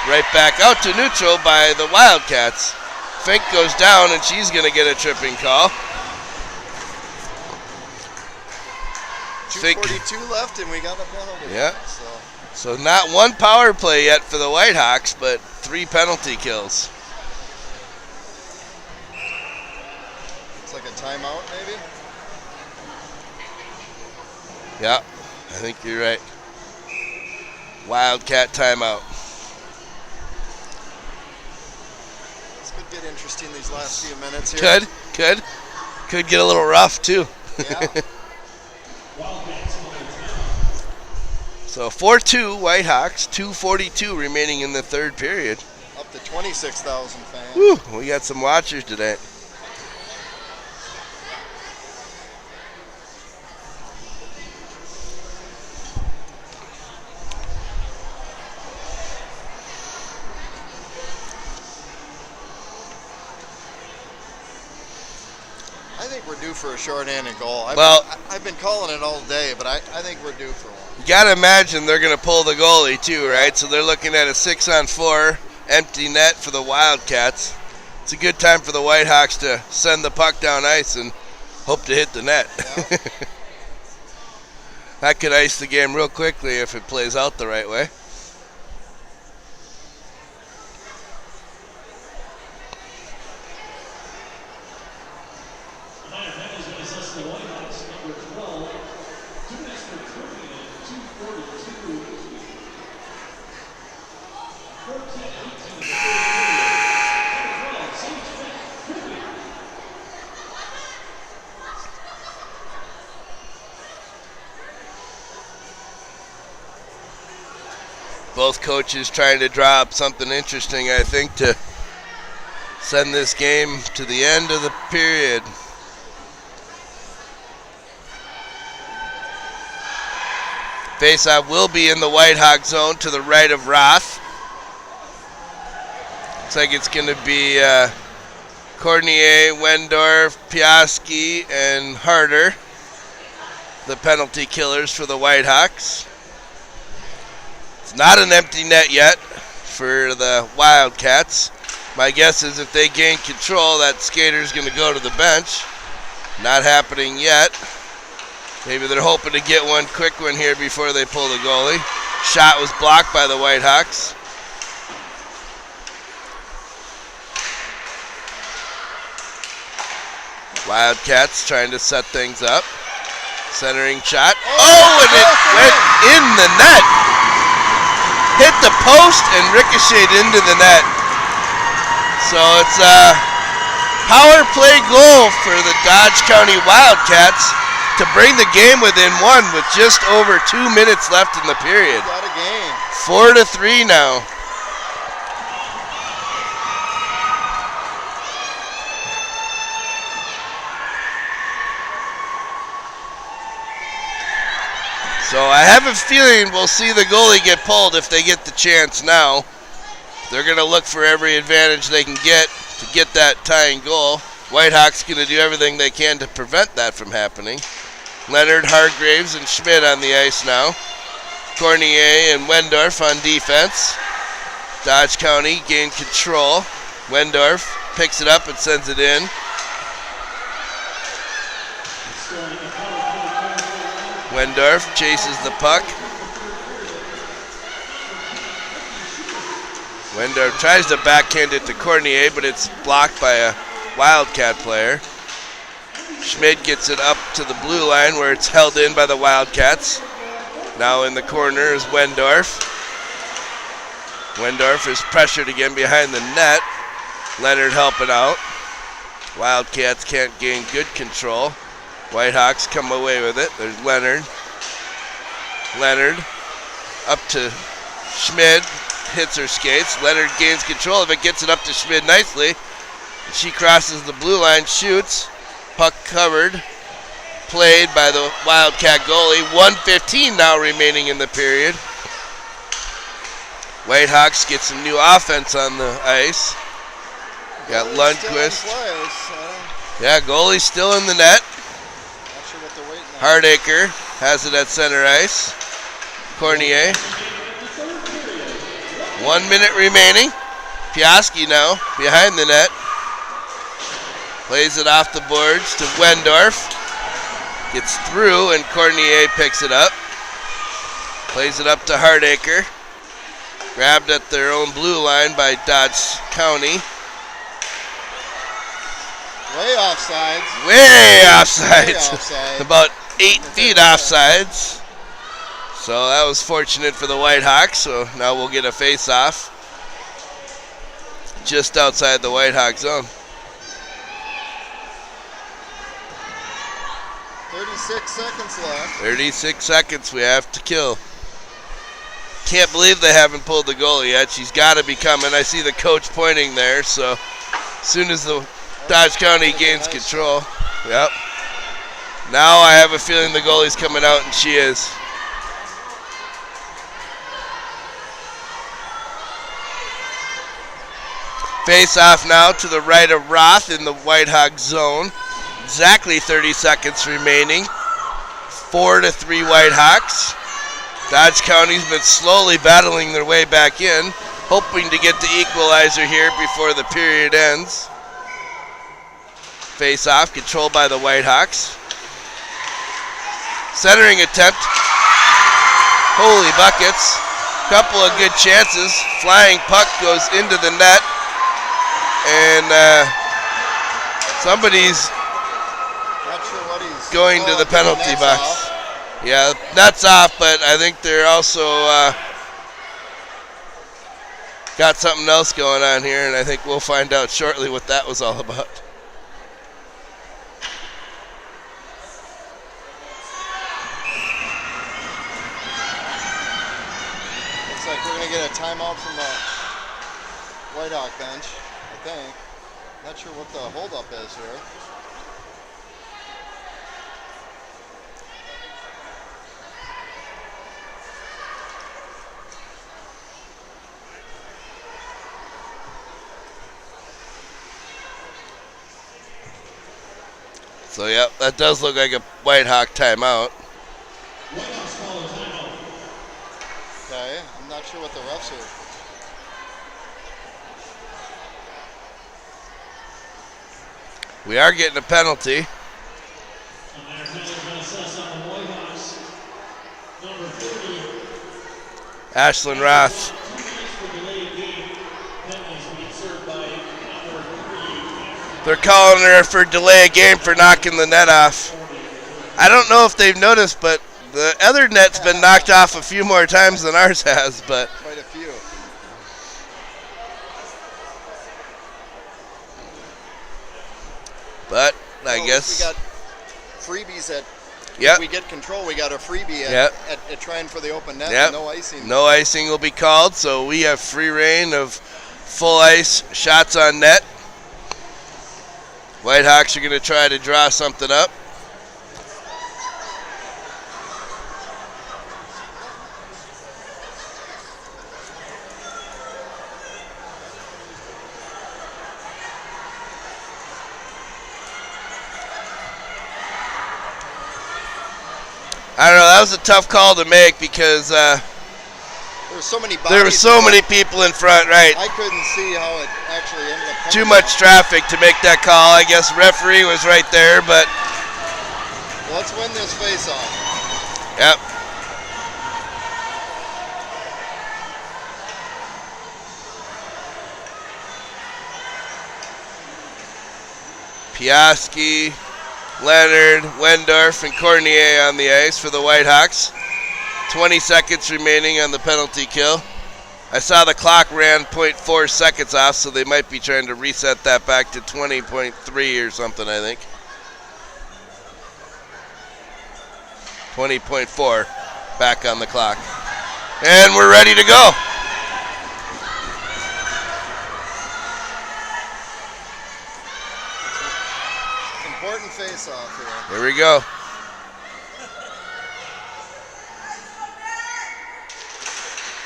right back out to neutral by the Wildcats. Fink goes down, and she's going to get a tripping call. 2:42 left, and we got a penalty. Yeah. So not one power play yet for the Whitehawks, but 3 penalty kills. It's like a timeout, maybe? Yeah, I think you're right. Wildcat timeout. This could get interesting these last few minutes here. Could get a little rough too. Yeah. So 4-2 Whitehawks, 2:42 remaining in the third period. Up to 26,000 fans. Woo, we got some watchers today. I think we're due for a short-handed goal. I've been calling it all day, but I think we're due for one. You got to imagine they're going to pull the goalie too, right? So they're looking at a 6-on-4 empty net for the Wildcats. It's a good time for the Whitehawks to send the puck down ice and hope to hit the net. Yeah. That could ice the game real quickly if it plays out the right way. Both coaches trying to draw up something interesting, I think, to send this game to the end of the period. Faceoff will be in the White Hawk zone to the right of Roth. Looks like it's going to be Cornier, Wendorf, Piaski, and Harder, the penalty killers for the White Hawks. It's not an empty net yet for the Wildcats. My guess is if they gain control, that skater's going to go to the bench. Not happening yet. Maybe they're hoping to get one quick one here before they pull the goalie. Shot was blocked by the White Hawks. Wildcats trying to set things up. Centering shot. Oh, and it went in the net. Hit the post and ricocheted into the net. So it's a power play goal for the Dodge County Wildcats to bring the game within one with just over 2 minutes left in the period. Got a game. 4-3 now. So I have a feeling we'll see the goalie get pulled if they get the chance now. They're going to look for every advantage they can get to get that tying goal. Whitehawks going to do everything they can to prevent that from happening. Leonard, Hargraves, and Schmidt on the ice now. Cornier and Wendorf on defense. Dodge County gained control. Wendorf picks it up and sends it in. Wendorf chases the puck. Wendorf tries to backhand it to Cornier, but it's blocked by a Wildcat player. Schmidt gets it up to the blue line where it's held in by the Wildcats. Now in the corner is Wendorf. Wendorf is pressured again behind the net. Leonard helping out. Wildcats can't gain good control. Whitehawks come away with it. There's Leonard. Leonard up to Schmidt. Hits her skates. Leonard gains control of it. Gets it up to Schmidt nicely. She crosses the blue line. Shoots. Puck covered. Played by the Wildcat goalie. 1:15 now remaining in the period. Whitehawks get some new offense on the ice. Got Lundqvist. Yeah, goalie's still in the net. Hardacre has it at center ice. Cornier. 1 minute remaining. Piaski now behind the net. Plays it off the boards to Wendorf. Gets through and Cornier picks it up. Plays it up to Hardacre. Grabbed at their own blue line by Dodge County. Way offsides. Way offsides. Way offside. About 8 feet offsides. So that was fortunate for the Whitehawks. So now we'll get a face-off just outside the Whitehawk zone. 36 seconds left. 36 seconds we have to kill. Can't believe they haven't pulled the goalie yet. She's got to be coming. I see the coach pointing there. So as soon as the Dodge County gains control. Yep. Now I have a feeling the goalie's coming out, and she is. Face off now to the right of Roth in the Whitehawk zone. Exactly 30 seconds remaining. 4-3 Whitehawks. Dodge County's been slowly battling their way back in, hoping to get the equalizer here before the period ends. Face off, controlled by the Whitehawks. Centering attempt. Holy buckets. Couple of good chances. Flying puck goes into the net. And somebody's Not sure what he's going to the penalty box. Off. Yeah, net's off, but I think they're also got something else going on here, and I think we'll find out shortly what that was all about. Looks like we're going to get a timeout from the Whitehawk bench, I think. Not sure what the holdup is here. So, yep, that does look like a Whitehawk timeout. Whitehawks call a timeout. Okay, I'm not sure what the refs are. We are getting a penalty. And their penalty been assessed on the Whitehawks. Number 30. Ashlyn Roth. 2 minutes for delayed game. Penalties being served by number 3. They're calling her for delay of game for knocking the net off. I don't know if they've noticed, but the other net's been knocked off a few more times than ours has, but Quite a few. I Well, guess. we got freebies at. Yep. If we get control, we got a freebie at, Yep. at trying for the open net. Yep. No icing. No icing will be called, so we have free reign of full ice shots on net. Whitehawks are going to try to draw something up. I don't know, that was a tough call to make because There were so many bodies. there were so many people in front, right? I couldn't see how it actually ended up. Too coming much out. traffic to make that call. I guess referee was right there, but Well, let's win this face-off. yep. Piaski, Leonard, Wendorf, and Cornier on the ice for the Whitehawks. 20 seconds remaining on the penalty kill. I saw the clock ran 0.4 seconds off, so they might be trying to reset that back to 20.3 or something, I think. 20.4 back on the clock. And we're ready to go. Important face-off here. Here we go.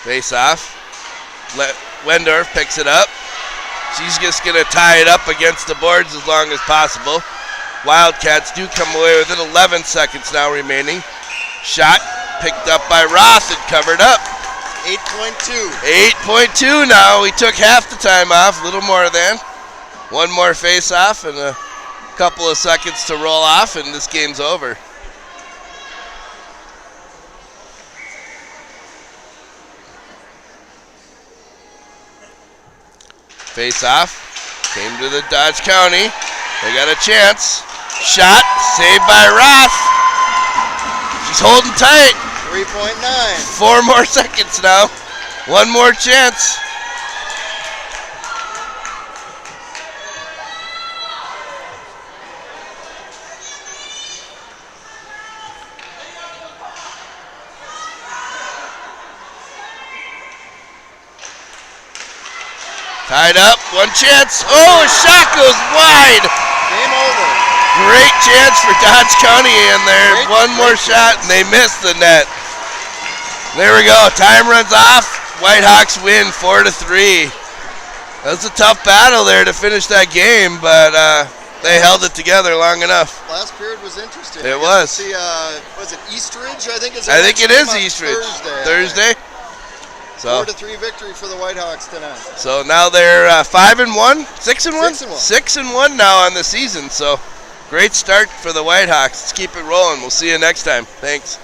Face off. Wendorf picks it up. She's just going to tie it up against the boards as long as possible. Wildcats do come away with it. 11 seconds now remaining. Shot picked up by Roth and covered up. 8.2. 8.2 now. We took half the time off, a little more than. One more face off and a couple of seconds to roll off, and this game's over. Face off. Came to the Dodge County. They got a chance. Shot. Saved by Roth. She's holding tight. 3.9. 4 more seconds now. One more chance. Tied up, one chance. Oh, a shot goes wide. Game over. Great chance for Dodge County in there. Great- One more great shot and they missed the net. There we go. Time runs off. Whitehawks win 4-3. That was a tough battle there to finish that game, but they held it together long enough. Last period was interesting. It I guess was. to see, was it Eastridge? I think it's. I think it is Eastridge. Thursday. So 4-3 victory for the Whitehawks tonight. So now they're 5-1, 6-1, 6-1. 6-1 now on the season. So great start for the Whitehawks. Let's keep it rolling. We'll see you next time. Thanks.